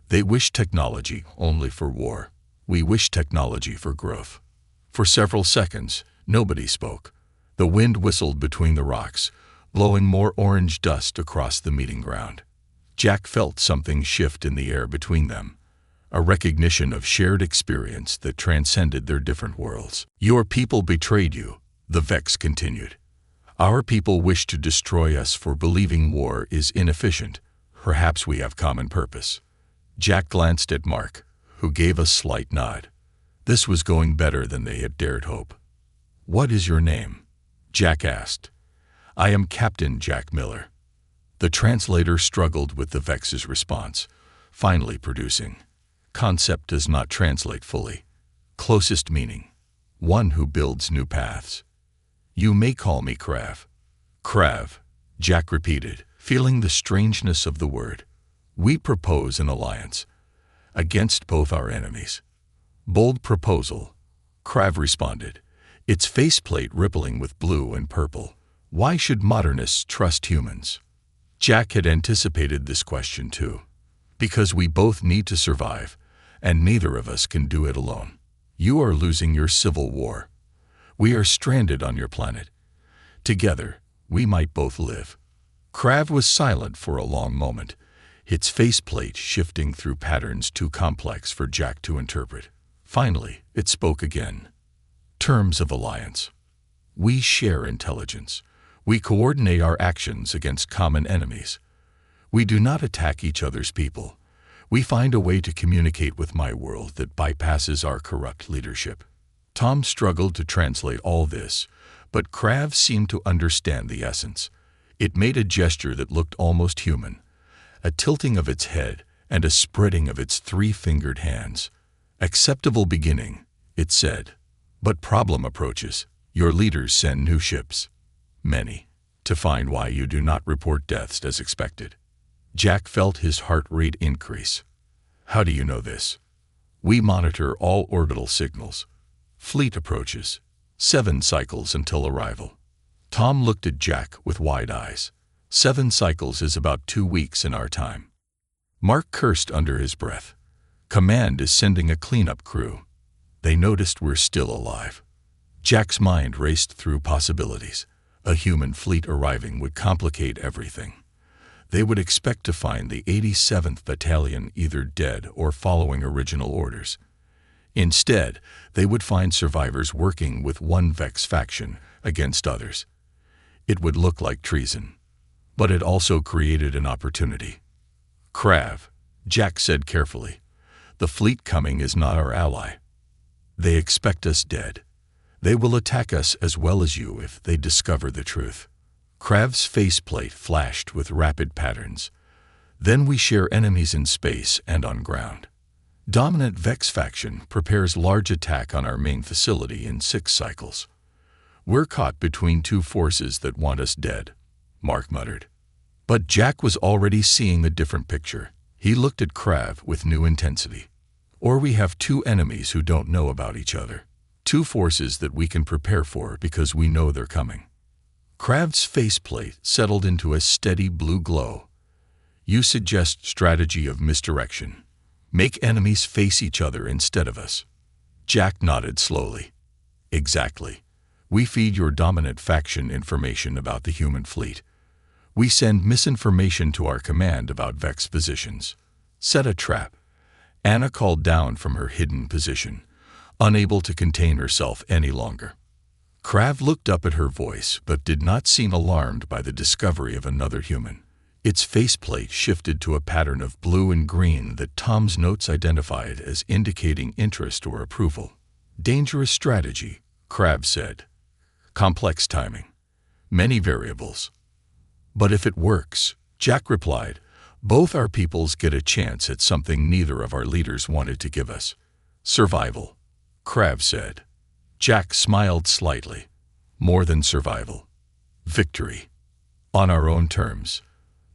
They wish technology only for war. We wish technology for growth." For several seconds, nobody spoke. The wind whistled between the rocks, blowing more orange dust across the meeting ground. Jack felt something shift in the air between them, a recognition of shared experience that transcended their different worlds. "Your people betrayed you," the Vex continued. "Our people wish to destroy us for believing war is inefficient. Perhaps we have common purpose." Jack glanced at Mark, who gave a slight nod. This was going better than they had dared hope. "What is your name?" Jack asked. "I am Captain Jack Miller." The translator struggled with the Vex's response, finally producing, "Concept does not translate fully. Closest meaning, one who builds new paths." "You may call me Krav." "Krav," Jack repeated, feeling the strangeness of the word. "We propose an alliance against both our enemies." "Bold proposal," Krav responded, its faceplate rippling with blue and purple. "Why should modernists trust humans?" Jack had anticipated this question too. "Because we both need to survive, and neither of us can do it alone. You are losing your civil war. We are stranded on your planet. Together, we might both live." Krav was silent for a long moment, its faceplate shifting through patterns too complex for Jack to interpret. Finally, it spoke again. "Terms of alliance. We share intelligence. We coordinate our actions against common enemies. We do not attack each other's people. We find a way to communicate with my world that bypasses our corrupt leadership." Tom struggled to translate all this, but Krav seemed to understand the essence. It made a gesture that looked almost human, a tilting of its head and a spreading of its three-fingered hands. "Acceptable beginning," it said. "But problem approaches. Your leaders send new ships. Many. To find why you do not report deaths as expected." Jack felt his heart rate increase. "How do you know this?" "We monitor all orbital signals. Fleet approaches. 7 cycles until arrival." Tom looked at Jack with wide eyes. 7 cycles is about 2 weeks in our time. Mark cursed under his breath. "Command is sending a cleanup crew. They noticed we're still alive." Jack's mind raced through possibilities. A human fleet arriving would complicate everything. They would expect to find the 87th Battalion either dead or following original orders. Instead, they would find survivors working with one Vex faction against others. It would look like treason. But it also created an opportunity. "Krav," Jack said carefully, "the fleet coming is not our ally. They expect us dead. They will attack us as well as you if they discover the truth." Krav's faceplate flashed with rapid patterns. "Then we share enemies in space and on ground. Dominant Vex faction prepares large attack on our main facility in 6 cycles. We're caught between 2 forces that want us dead," Mark muttered. But Jack was already seeing a different picture. He looked at Krav with new intensity. "Or we have 2 enemies who don't know about each other. 2 forces that we can prepare for because we know they're coming." Krav's faceplate settled into a steady blue glow. "You suggest strategy of misdirection. Make enemies face each other instead of us." Jack nodded slowly. "Exactly. We feed your dominant faction information about the human fleet. We send misinformation to our command about Vex positions. Set a trap." Anna called down from her hidden position, unable to contain herself any longer. Krav looked up at her voice but did not seem alarmed by the discovery of another human. Its faceplate shifted to a pattern of blue and green that Tom's notes identified as indicating interest or approval. "Dangerous strategy," Krav said. "Complex timing. Many variables. But if it works," Jack replied, "both our peoples get a chance at something neither of our leaders wanted to give us. Survival," Krav said. Jack smiled slightly. "More than survival. Victory. On our own terms."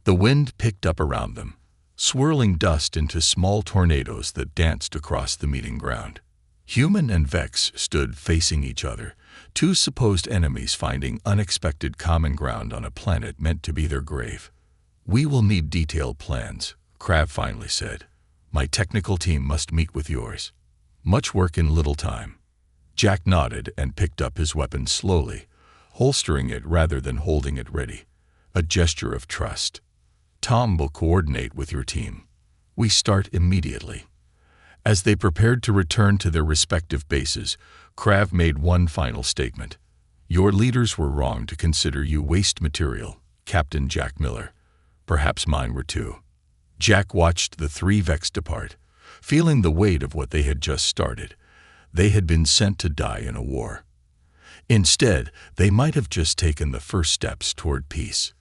The wind picked up around them, swirling dust into small tornadoes that danced across the meeting ground. Human and Vex stood facing each other, 2 supposed enemies finding unexpected common ground on a planet meant to be their grave. "We will need detailed plans," Krav finally said. "My technical team must meet with yours. Much work in little time." Jack nodded and picked up his weapon slowly, holstering it rather than holding it ready, a gesture of trust. "Tom will coordinate with your team. We start immediately." As they prepared to return to their respective bases, Krav made one final statement. "Your leaders were wrong to consider you waste material, Captain Jack Miller. Perhaps mine were too." Jack watched the 3 Vex depart, feeling the weight of what they had just started. They had been sent to die in a war. Instead, they might have just taken the first steps toward peace.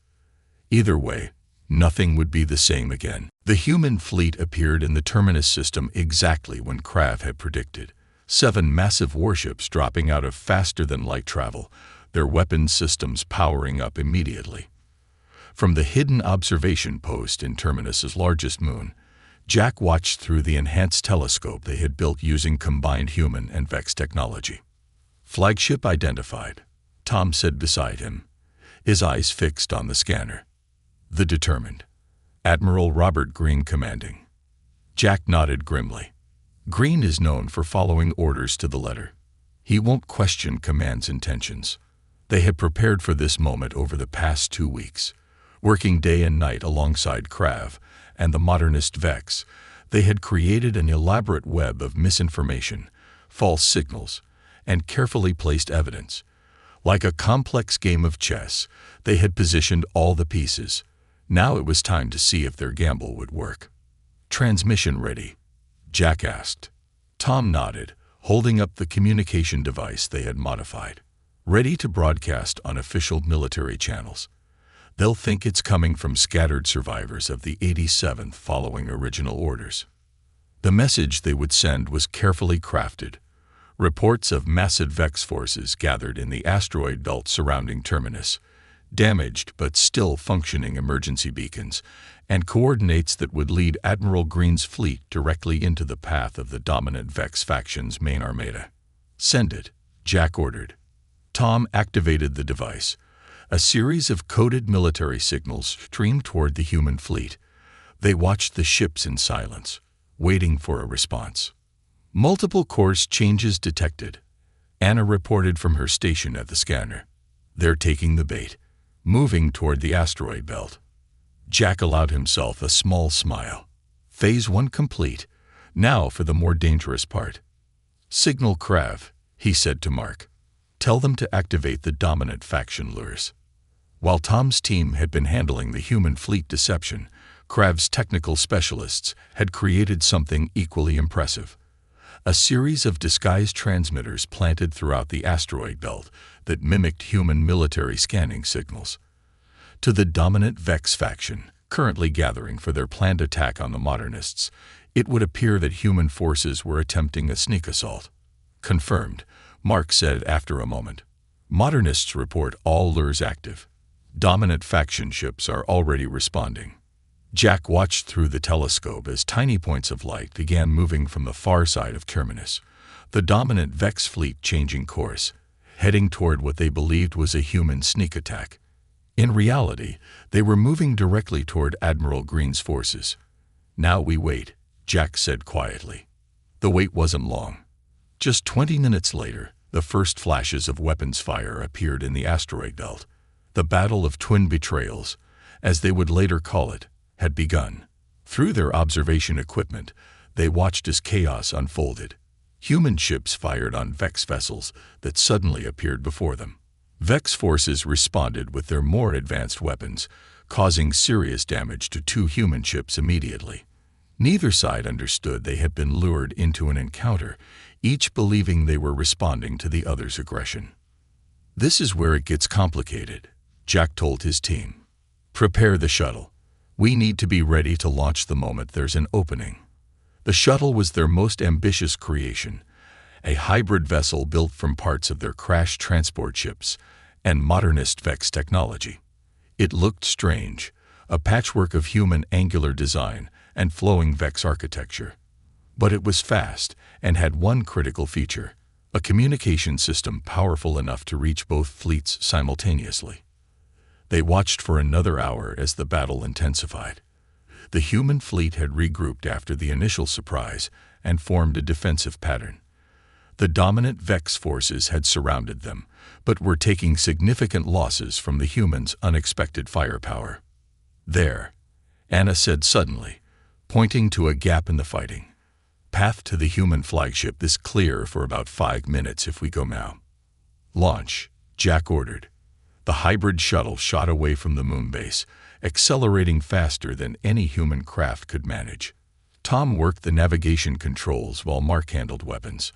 Either way, nothing would be the same again. The human fleet appeared in the Terminus system exactly when Krav had predicted. 7 massive warships dropping out of faster-than-light travel, their weapons systems powering up immediately. From the hidden observation post in Terminus's largest moon, Jack watched through the enhanced telescope they had built using combined human and Vex technology. "Flagship identified," Tom said beside him, his eyes fixed on the scanner. "The Determined. Admiral Robert Green commanding." Jack nodded grimly. Green is known for following orders to the letter. He won't question command's intentions. They had prepared for this moment over the past 2 weeks. Working day and night alongside Krav and the modernist Vex, they had created an elaborate web of misinformation, false signals, and carefully placed evidence. Like a complex game of chess, they had positioned all the pieces. Now it was time to see if their gamble would work. "Transmission ready?" Jack asked. Tom nodded, holding up the communication device they had modified. "Ready to broadcast on official military channels. They'll think it's coming from scattered survivors of the 87th following original orders." The message they would send was carefully crafted. Reports of massive Vex forces gathered in the asteroid belt surrounding Terminus, damaged but still functioning emergency beacons, and coordinates that would lead Admiral Green's fleet directly into the path of the dominant Vex faction's main armada. "Send it," Jack ordered. Tom activated the device. A series of coded military signals streamed toward the human fleet. They watched the ships in silence, waiting for a response. "Multiple course changes detected," Anna reported from her station at the scanner. "They're taking the bait, moving toward the asteroid belt." Jack allowed himself a small smile. Phase 1 complete. Now for the more dangerous part. "Signal Krav," he said to Mark. "Tell them to activate the dominant faction lures." While Tom's team had been handling the human fleet deception, Krav's technical specialists had created something equally impressive. A series of disguised transmitters planted throughout the asteroid belt that mimicked human military scanning signals. To the dominant Vex faction, currently gathering for their planned attack on the Modernists, it would appear that human forces were attempting a sneak assault. Confirmed, Mark said after a moment. Modernists report all lures active. Dominant faction ships are already responding. Jack watched through the telescope as tiny points of light began moving from the far side of Terminus, the dominant Vex fleet changing course, heading toward what they believed was a human sneak attack. In reality, they were moving directly toward Admiral Green's forces. "Now we wait," Jack said quietly. The wait wasn't long. Just 20 minutes later, the first flashes of weapons fire appeared in the asteroid belt. The Battle of Twin Betrayals, as they would later call it, had begun. Through their observation equipment, they watched as chaos unfolded. Human ships fired on Vex vessels that suddenly appeared before them. Vex forces responded with their more advanced weapons, causing serious damage to 2 human ships immediately. Neither side understood they had been lured into an encounter, each believing they were responding to the other's aggression. "This is where it gets complicated," Jack told his team. "Prepare the shuttle. We need to be ready to launch the moment there's an opening." The shuttle was their most ambitious creation, a hybrid vessel built from parts of their crashed transport ships and modernist Vex technology. It looked strange, a patchwork of human angular design and flowing Vex architecture. But it was fast and had one critical feature, a communication system powerful enough to reach both fleets simultaneously. They watched for another hour as the battle intensified. The human fleet had regrouped after the initial surprise and formed a defensive pattern. The dominant Vex forces had surrounded them, but were taking significant losses from the humans' unexpected firepower. "There," Anna said suddenly, pointing to a gap in the fighting. "Path to the human flagship is clear for about 5 minutes if we go now." "Launch," Jack ordered. The hybrid shuttle shot away from the moon base, accelerating faster than any human craft could manage. Tom worked the navigation controls while Mark handled weapons.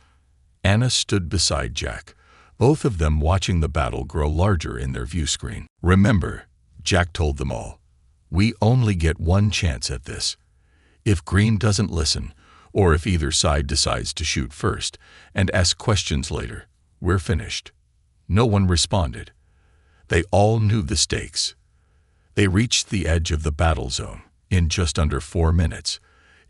Anna stood beside Jack, both of them watching the battle grow larger in their view screen. "Remember," Jack told them all, "we only get one chance at this. If Green doesn't listen, or if either side decides to shoot first and ask questions later, we're finished." No one responded. They all knew the stakes. They reached the edge of the battle zone in just under 4 minutes.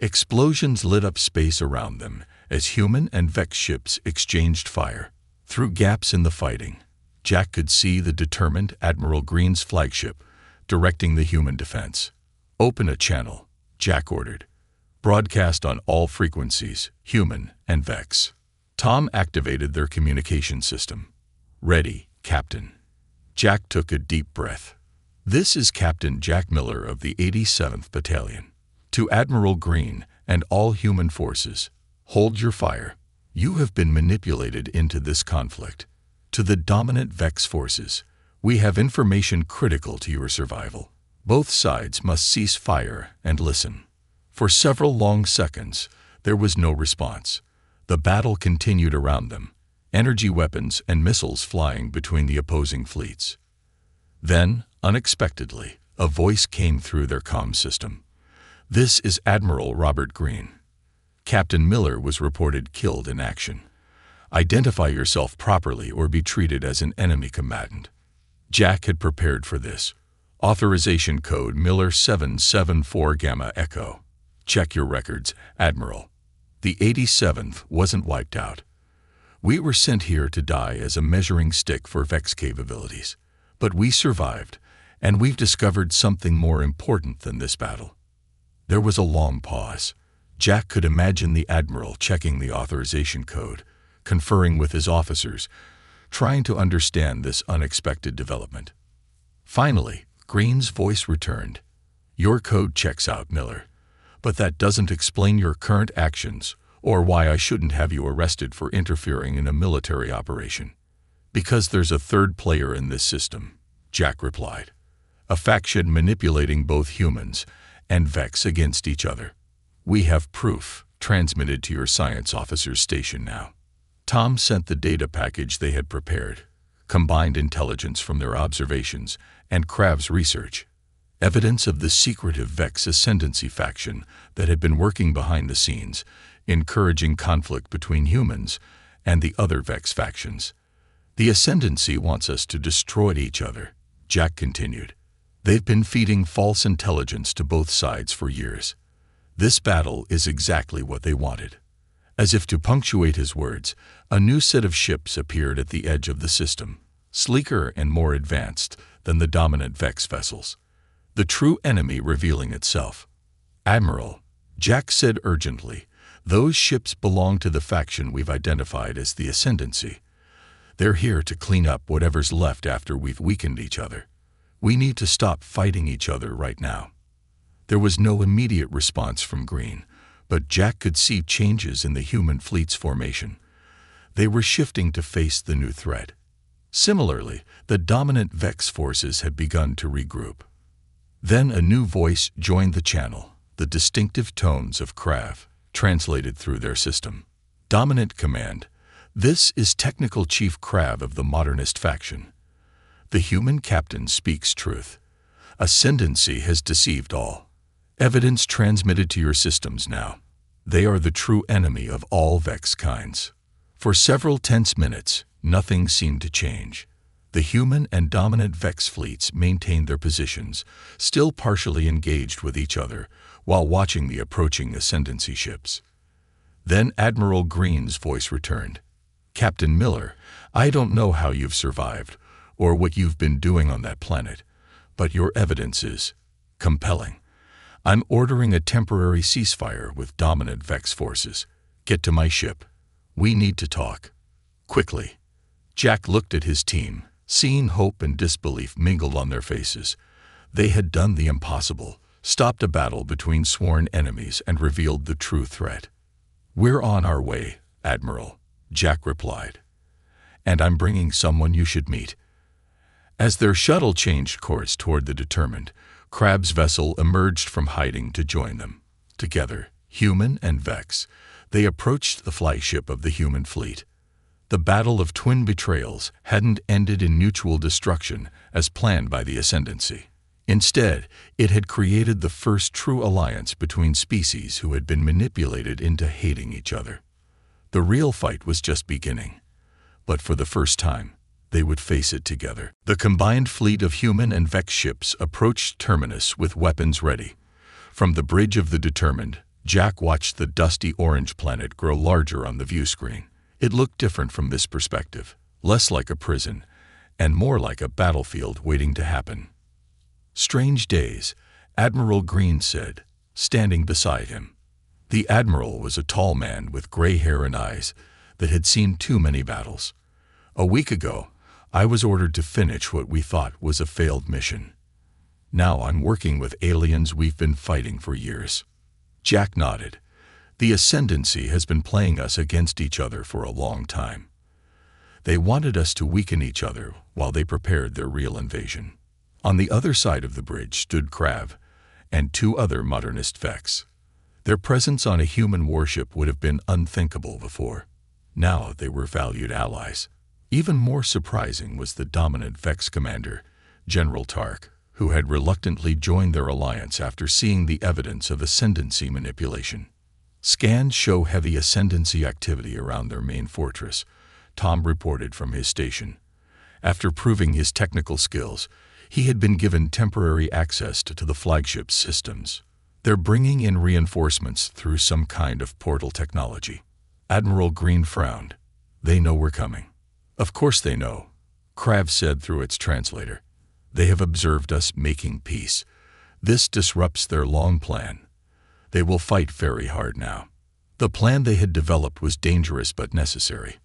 Explosions lit up space around them as human and Vex ships exchanged fire. Through gaps in the fighting, Jack could see the determined Admiral Green's flagship directing the human defense. "Open a channel," Jack ordered. "Broadcast on all frequencies, human and Vex." Tom activated their communication system. "Ready, Captain." Jack took a deep breath. "This is Captain Jack Miller of the 87th Battalion. To Admiral Green and all human forces, hold your fire. You have been manipulated into this conflict. To the dominant Vex forces, we have information critical to your survival. Both sides must cease fire and listen." For several long seconds, there was no response. The battle continued around them, energy weapons and missiles flying between the opposing fleets. Then, unexpectedly, a voice came through their comm system. "This is Admiral Robert Green. Captain Miller was reported killed in action. Identify yourself properly or be treated as an enemy combatant." Jack had prepared for this. Authorization code Miller 774 Gamma Echo. "Check your records, Admiral. The 87th wasn't wiped out. We were sent here to die as a measuring stick for Vex capabilities. But we survived, and we've discovered something more important than this battle." There was a long pause. Jack could imagine the Admiral checking the authorization code, conferring with his officers, trying to understand this unexpected development. Finally, Green's voice returned. "Your code checks out, Miller, but that doesn't explain your current actions or why I shouldn't have you arrested for interfering in a military operation. Because there's a third player in this system. Jack replied. "A faction manipulating both humans and Vex against each other. We have proof, transmitted to your science officer's station now." Tom sent the data package they had prepared, combined intelligence from their observations and Krav's research. Evidence of the secretive Vex ascendancy faction that had been working behind the scenes, encouraging conflict between humans and the other Vex factions. "The ascendancy wants us to destroy each other," Jack continued. "They've been feeding false intelligence to both sides for years. This battle is exactly what they wanted." As if to punctuate his words, a new set of ships appeared at the edge of the system, sleeker and more advanced than the dominant Vex vessels. The true enemy revealing itself. "Admiral," Jack said urgently, "those ships belong to the faction we've identified as the Ascendancy. They're here to clean up whatever's left after we've weakened each other. We need to stop fighting each other right now." There was no immediate response from Green, but Jack could see changes in the human fleet's formation. They were shifting to face the new threat. Similarly, the dominant Vex forces had begun to regroup. Then a new voice joined the channel, the distinctive tones of Krav, translated through their system. "Dominant Command, this is Technical Chief Krav of the Modernist faction. The human captain speaks truth. Ascendancy has deceived all. Evidence transmitted to your systems now. They are the true enemy of all Vex kinds." For several tense minutes, nothing seemed to change. The human and dominant Vex fleets maintained their positions, still partially engaged with each other, while watching the approaching Ascendancy ships. Then Admiral Green's voice returned. "Captain Miller, I don't know how you've survived, or what you've been doing on that planet, but your evidence is compelling. I'm ordering a temporary ceasefire with dominant Vex forces. Get to my ship. We need to talk. Quickly." Jack looked at his team, seeing hope and disbelief mingled on their faces. They had done the impossible, stopped a battle between sworn enemies and revealed the true threat. "We're on our way, Admiral," Jack replied. "And I'm bringing someone you should meet." As their shuttle changed course toward the Determined, Krav's vessel emerged from hiding to join them. Together, human and Vex, they approached the flagship of the human fleet. The battle of twin betrayals hadn't ended in mutual destruction as planned by the Ascendancy. Instead, it had created the first true alliance between species who had been manipulated into hating each other. The real fight was just beginning. But for the first time, they would face it together. The combined fleet of human and Vex ships approached Terminus with weapons ready. From the bridge of the Determined, Jack watched the dusty orange planet grow larger on the view screen. It looked different from this perspective, less like a prison, and more like a battlefield waiting to happen. "Strange days," Admiral Green said, standing beside him. The Admiral was a tall man with gray hair and eyes that had seen too many battles. "A week ago, I was ordered to finish what we thought was a failed mission. Now I'm working with aliens we've been fighting for years." Jack nodded. "The Ascendancy has been playing us against each other for a long time. They wanted us to weaken each other while they prepared their real invasion." On the other side of the bridge stood Krav and two other modernist Vex. Their presence on a human warship would have been unthinkable before. Now they were valued allies. Even more surprising was the dominant Vex commander, General Tark, who had reluctantly joined their alliance after seeing the evidence of Ascendancy manipulation. "Scans show heavy Ascendancy activity around their main fortress," Tom reported from his station. After proving his technical skills, he had been given temporary access to the flagship's systems. "They're bringing in reinforcements through some kind of portal technology." Admiral Green frowned. "They know we're coming." "Of course they know," Krav said through its translator. "They have observed us making peace. This disrupts their long plan. They will fight very hard now." The plan they had developed was dangerous but necessary.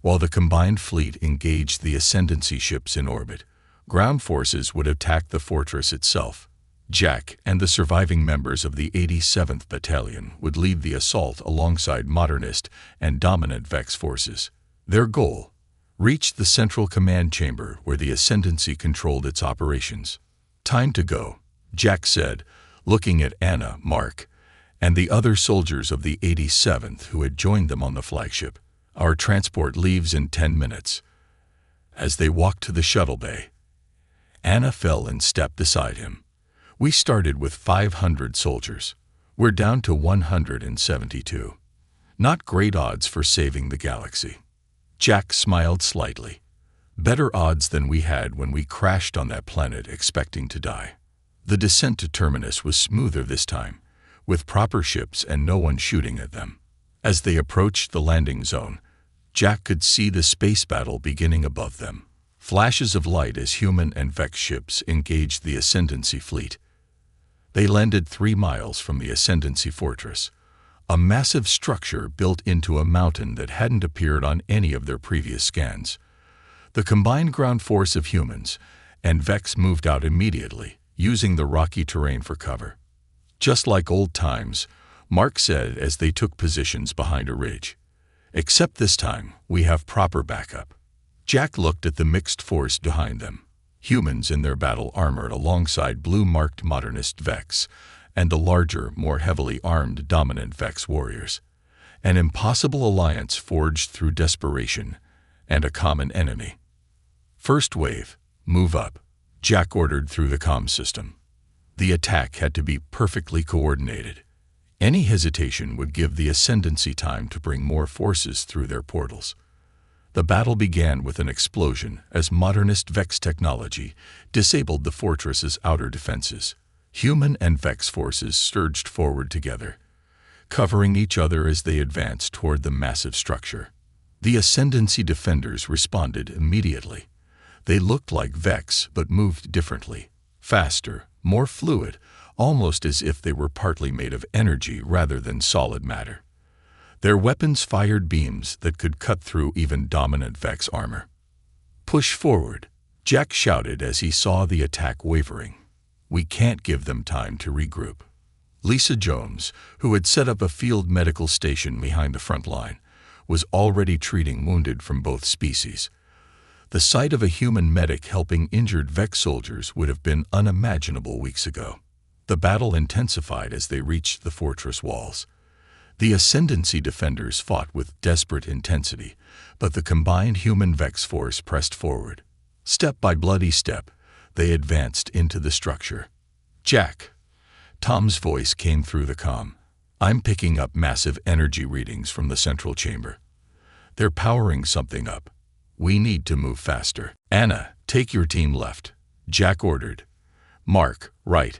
While the combined fleet engaged the Ascendancy ships in orbit, ground forces would attack the fortress itself. Jack and the surviving members of the 87th Battalion would lead the assault alongside modernist and dominant Vex forces. Their goal: reached the central command chamber where the Ascendancy controlled its operations. "Time to go," Jack said, looking at Anna, Mark, and the other soldiers of the 87th who had joined them on the flagship. "Our transport leaves in 10 minutes. As they walked to the shuttle bay, Anna fell in step beside him. "We started with 500 soldiers. We're down to 172. Not great odds for saving the galaxy." Jack smiled slightly. "Better odds than we had when we crashed on that planet expecting to die." The descent to Terminus was smoother this time, with proper ships and no one shooting at them. As they approached the landing zone, Jack could see the space battle beginning above them. Flashes of light as human and Vex ships engaged the Ascendancy fleet. They landed 3 miles from the Ascendancy fortress, a massive structure built into a mountain that hadn't appeared on any of their previous scans. The combined ground force of humans and Vex moved out immediately, using the rocky terrain for cover. "Just like old times," Mark said as they took positions behind a ridge. "Except this time, we have proper backup." Jack looked at the mixed force behind them. Humans in their battle armored alongside blue-marked modernist Vex, and the larger, more heavily armed dominant Vex warriors. An impossible alliance forged through desperation and a common enemy. "First wave, move up," Jack ordered through the comm system. The attack had to be perfectly coordinated. Any hesitation would give the Ascendancy time to bring more forces through their portals. The battle began with an explosion as modernist Vex technology disabled the fortress's outer defenses. Human and Vex forces surged forward together, covering each other as they advanced toward the massive structure. The Ascendancy defenders responded immediately. They looked like Vex but moved differently, faster, more fluid, almost as if they were partly made of energy rather than solid matter. Their weapons fired beams that could cut through even dominant Vex armor. "Push forward," Jack shouted as he saw the attack wavering. "We can't give them time to regroup." Lisa Jones, who had set up a field medical station behind the front line, was already treating wounded from both species. The sight of a human medic helping injured Vex soldiers would have been unimaginable weeks ago. The battle intensified as they reached the fortress walls. The Ascendancy defenders fought with desperate intensity, but the combined human Vex force pressed forward. Step by bloody step, they advanced into the structure. "Jack," Tom's voice came through the comm. "I'm picking up massive energy readings from the central chamber. They're powering something up. We need to move faster." "Anna, take your team left," Jack ordered. "Mark, right.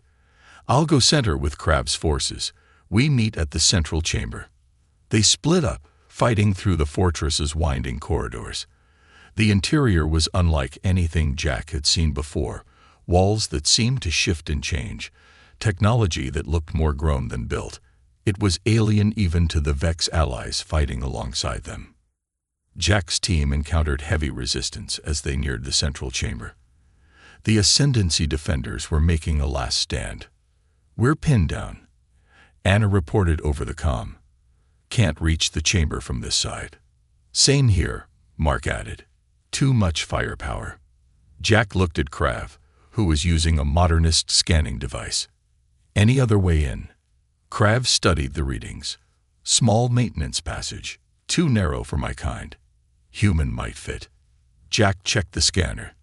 I'll go center with Crab's forces. We meet at the central chamber." They split up, fighting through the fortress's winding corridors. The interior was unlike anything Jack had seen before, walls that seemed to shift and change, technology that looked more grown than built. It was alien even to the Vex allies fighting alongside them. Jack's team encountered heavy resistance as they neared the central chamber. The Ascendancy defenders were making a last stand. "We're pinned down," Anna reported over the comm. "Can't reach the chamber from this side." "Same here," Mark added. "Too much firepower." Jack looked at Krav, who was using a modernist scanning device. "Any other way in?" Krav studied the readings. "Small maintenance passage. Too narrow for my kind. Human might fit." Jack checked the scanner.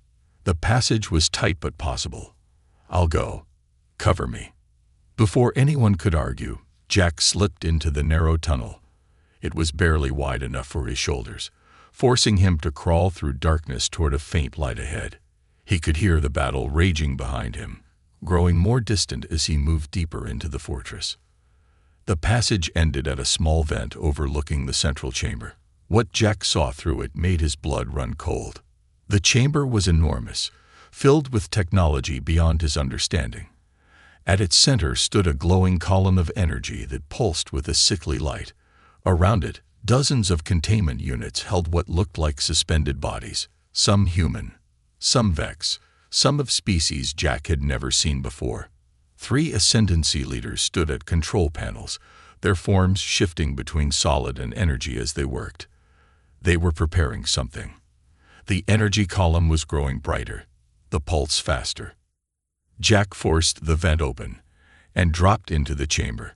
The passage was tight but possible. "I'll go. Cover me." Before anyone could argue, Jack slipped into the narrow tunnel. It was barely wide enough for his shoulders, forcing him to crawl through darkness toward a faint light ahead. He could hear the battle raging behind him, growing more distant as he moved deeper into the fortress. The passage ended at a small vent overlooking the central chamber. What Jack saw through it made his blood run cold. The chamber was enormous, filled with technology beyond his understanding. At its center stood a glowing column of energy that pulsed with a sickly light. Around it, dozens of containment units held what looked like suspended bodies, some human, some Vex, some of species Jack had never seen before. 3 Ascendancy leaders stood at control panels, their forms shifting between solid and energy as they worked. They were preparing something. The energy column was growing brighter, the pulse faster. Jack forced the vent open and dropped into the chamber.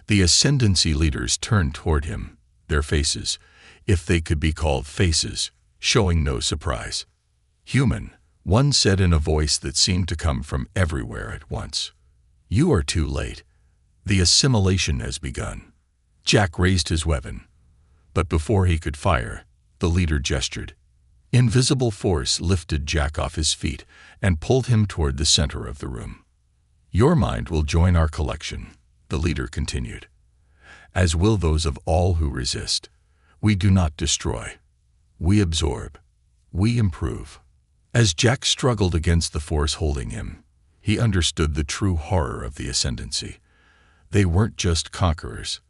The Ascendancy leaders turned toward him, their faces, if they could be called faces, showing no surprise. "Human," one said in a voice that seemed to come from everywhere at once. "You are too late. The assimilation has begun." Jack raised his weapon, but before he could fire, the leader gestured. Invisible force lifted Jack off his feet and pulled him toward the center of the room. "Your mind will join our collection," the leader continued, "as will those of all who resist. We do not destroy. We absorb. We improve." As Jack struggled against the force holding him, he understood the true horror of the Ascendancy. They weren't just conquerors.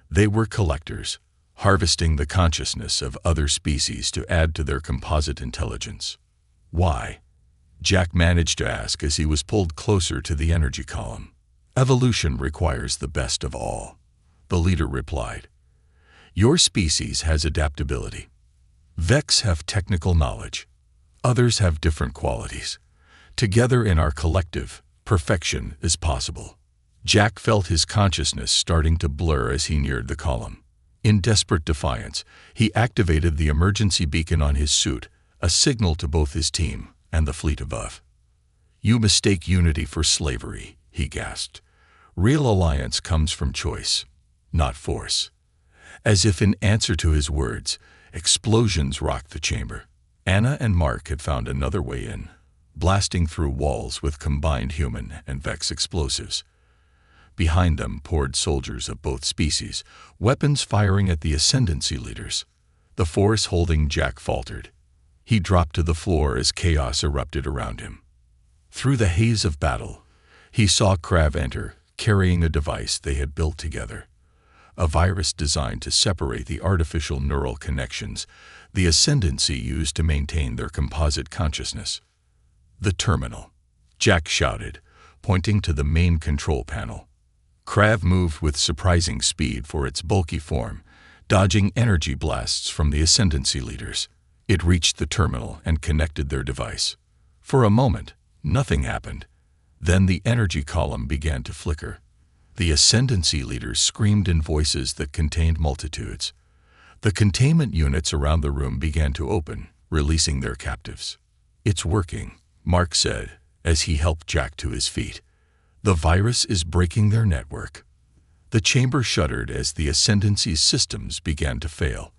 They were collectors, harvesting the consciousness of other species to add to their composite intelligence. "Why?" Jack managed to ask as he was pulled closer to the energy column. "Evolution requires the best of all," the leader replied. "Your species has adaptability. Vex have technical knowledge. Others have different qualities. Together in our collective, perfection is possible." Jack felt his consciousness starting to blur as he neared the column. In desperate defiance, he activated the emergency beacon on his suit, a signal to both his team and the fleet above. "You mistake unity for slavery," he gasped. "Real alliance comes from choice, not force." As if in answer to his words, explosions rocked the chamber. Anna and Mark had found another way in, blasting through walls with combined human and Vex explosives. Behind them poured soldiers of both species, weapons firing at the Ascendancy leaders. The force holding Jack faltered. He dropped to the floor as chaos erupted around him. Through the haze of battle, he saw Krav enter, carrying a device they had built together. A virus designed to separate the artificial neural connections the Ascendancy used to maintain their composite consciousness. "The terminal," Jack shouted, pointing to the main control panel. Krav moved with surprising speed for its bulky form, dodging energy blasts from the Ascendancy leaders. It reached the terminal and connected their device. For a moment, nothing happened. Then the energy column began to flicker. The Ascendancy leaders screamed in voices that contained multitudes. The containment units around the room began to open, releasing their captives. "It's working," Mark said, as he helped Jack to his feet. "The virus is breaking their network." The chamber shuddered as the Ascendancy's systems began to fail.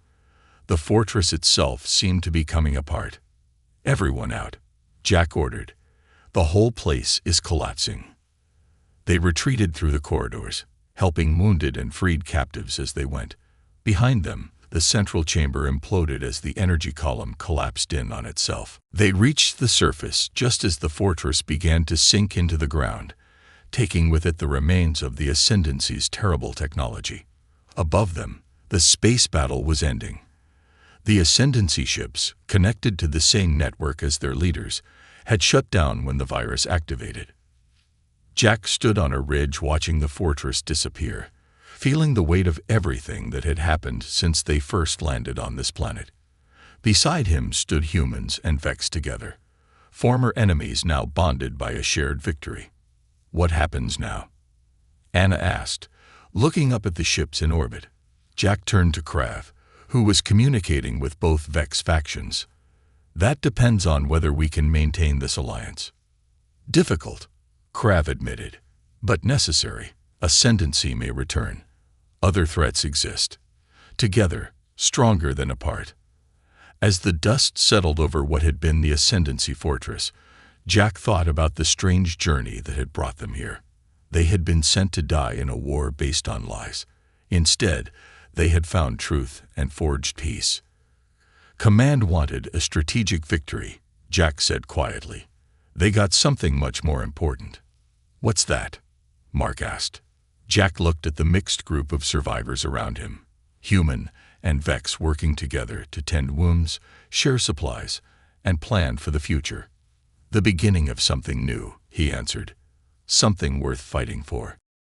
The fortress itself seemed to be coming apart. "Everyone out," Jack ordered. "The whole place is collapsing." They retreated through the corridors, helping wounded and freed captives as they went. Behind them, the central chamber imploded as the energy column collapsed in on itself. They reached the surface just as the fortress began to sink into the ground, taking with it the remains of the Ascendancy's terrible technology. Above them, the space battle was ending. The Ascendancy ships, connected to the same network as their leaders, had shut down when the virus activated. Jack stood on a ridge watching the fortress disappear, feeling the weight of everything that had happened since they first landed on this planet. Beside him stood humans and Vex together, former enemies now bonded by a shared victory. "What happens now?" Anna asked, looking up at the ships in orbit. Jack turned to Krav, who was communicating with both Vex factions. "That depends on whether we can maintain this alliance." "Difficult," Krav admitted, "but necessary. Ascendancy may return. Other threats exist. Together, stronger than apart." As the dust settled over what had been the Ascendancy fortress, Jack thought about the strange journey that had brought them here. They had been sent to die in a war based on lies. Instead, they had found truth and forged peace. "Command wanted a strategic victory," Jack said quietly. "They got something much more important." "What's that?" Mark asked. Jack looked at the mixed group of survivors around him, human and Vex working together to tend wounds, share supplies, and plan for the future. "The beginning of something new," he answered. "Something worth fighting for."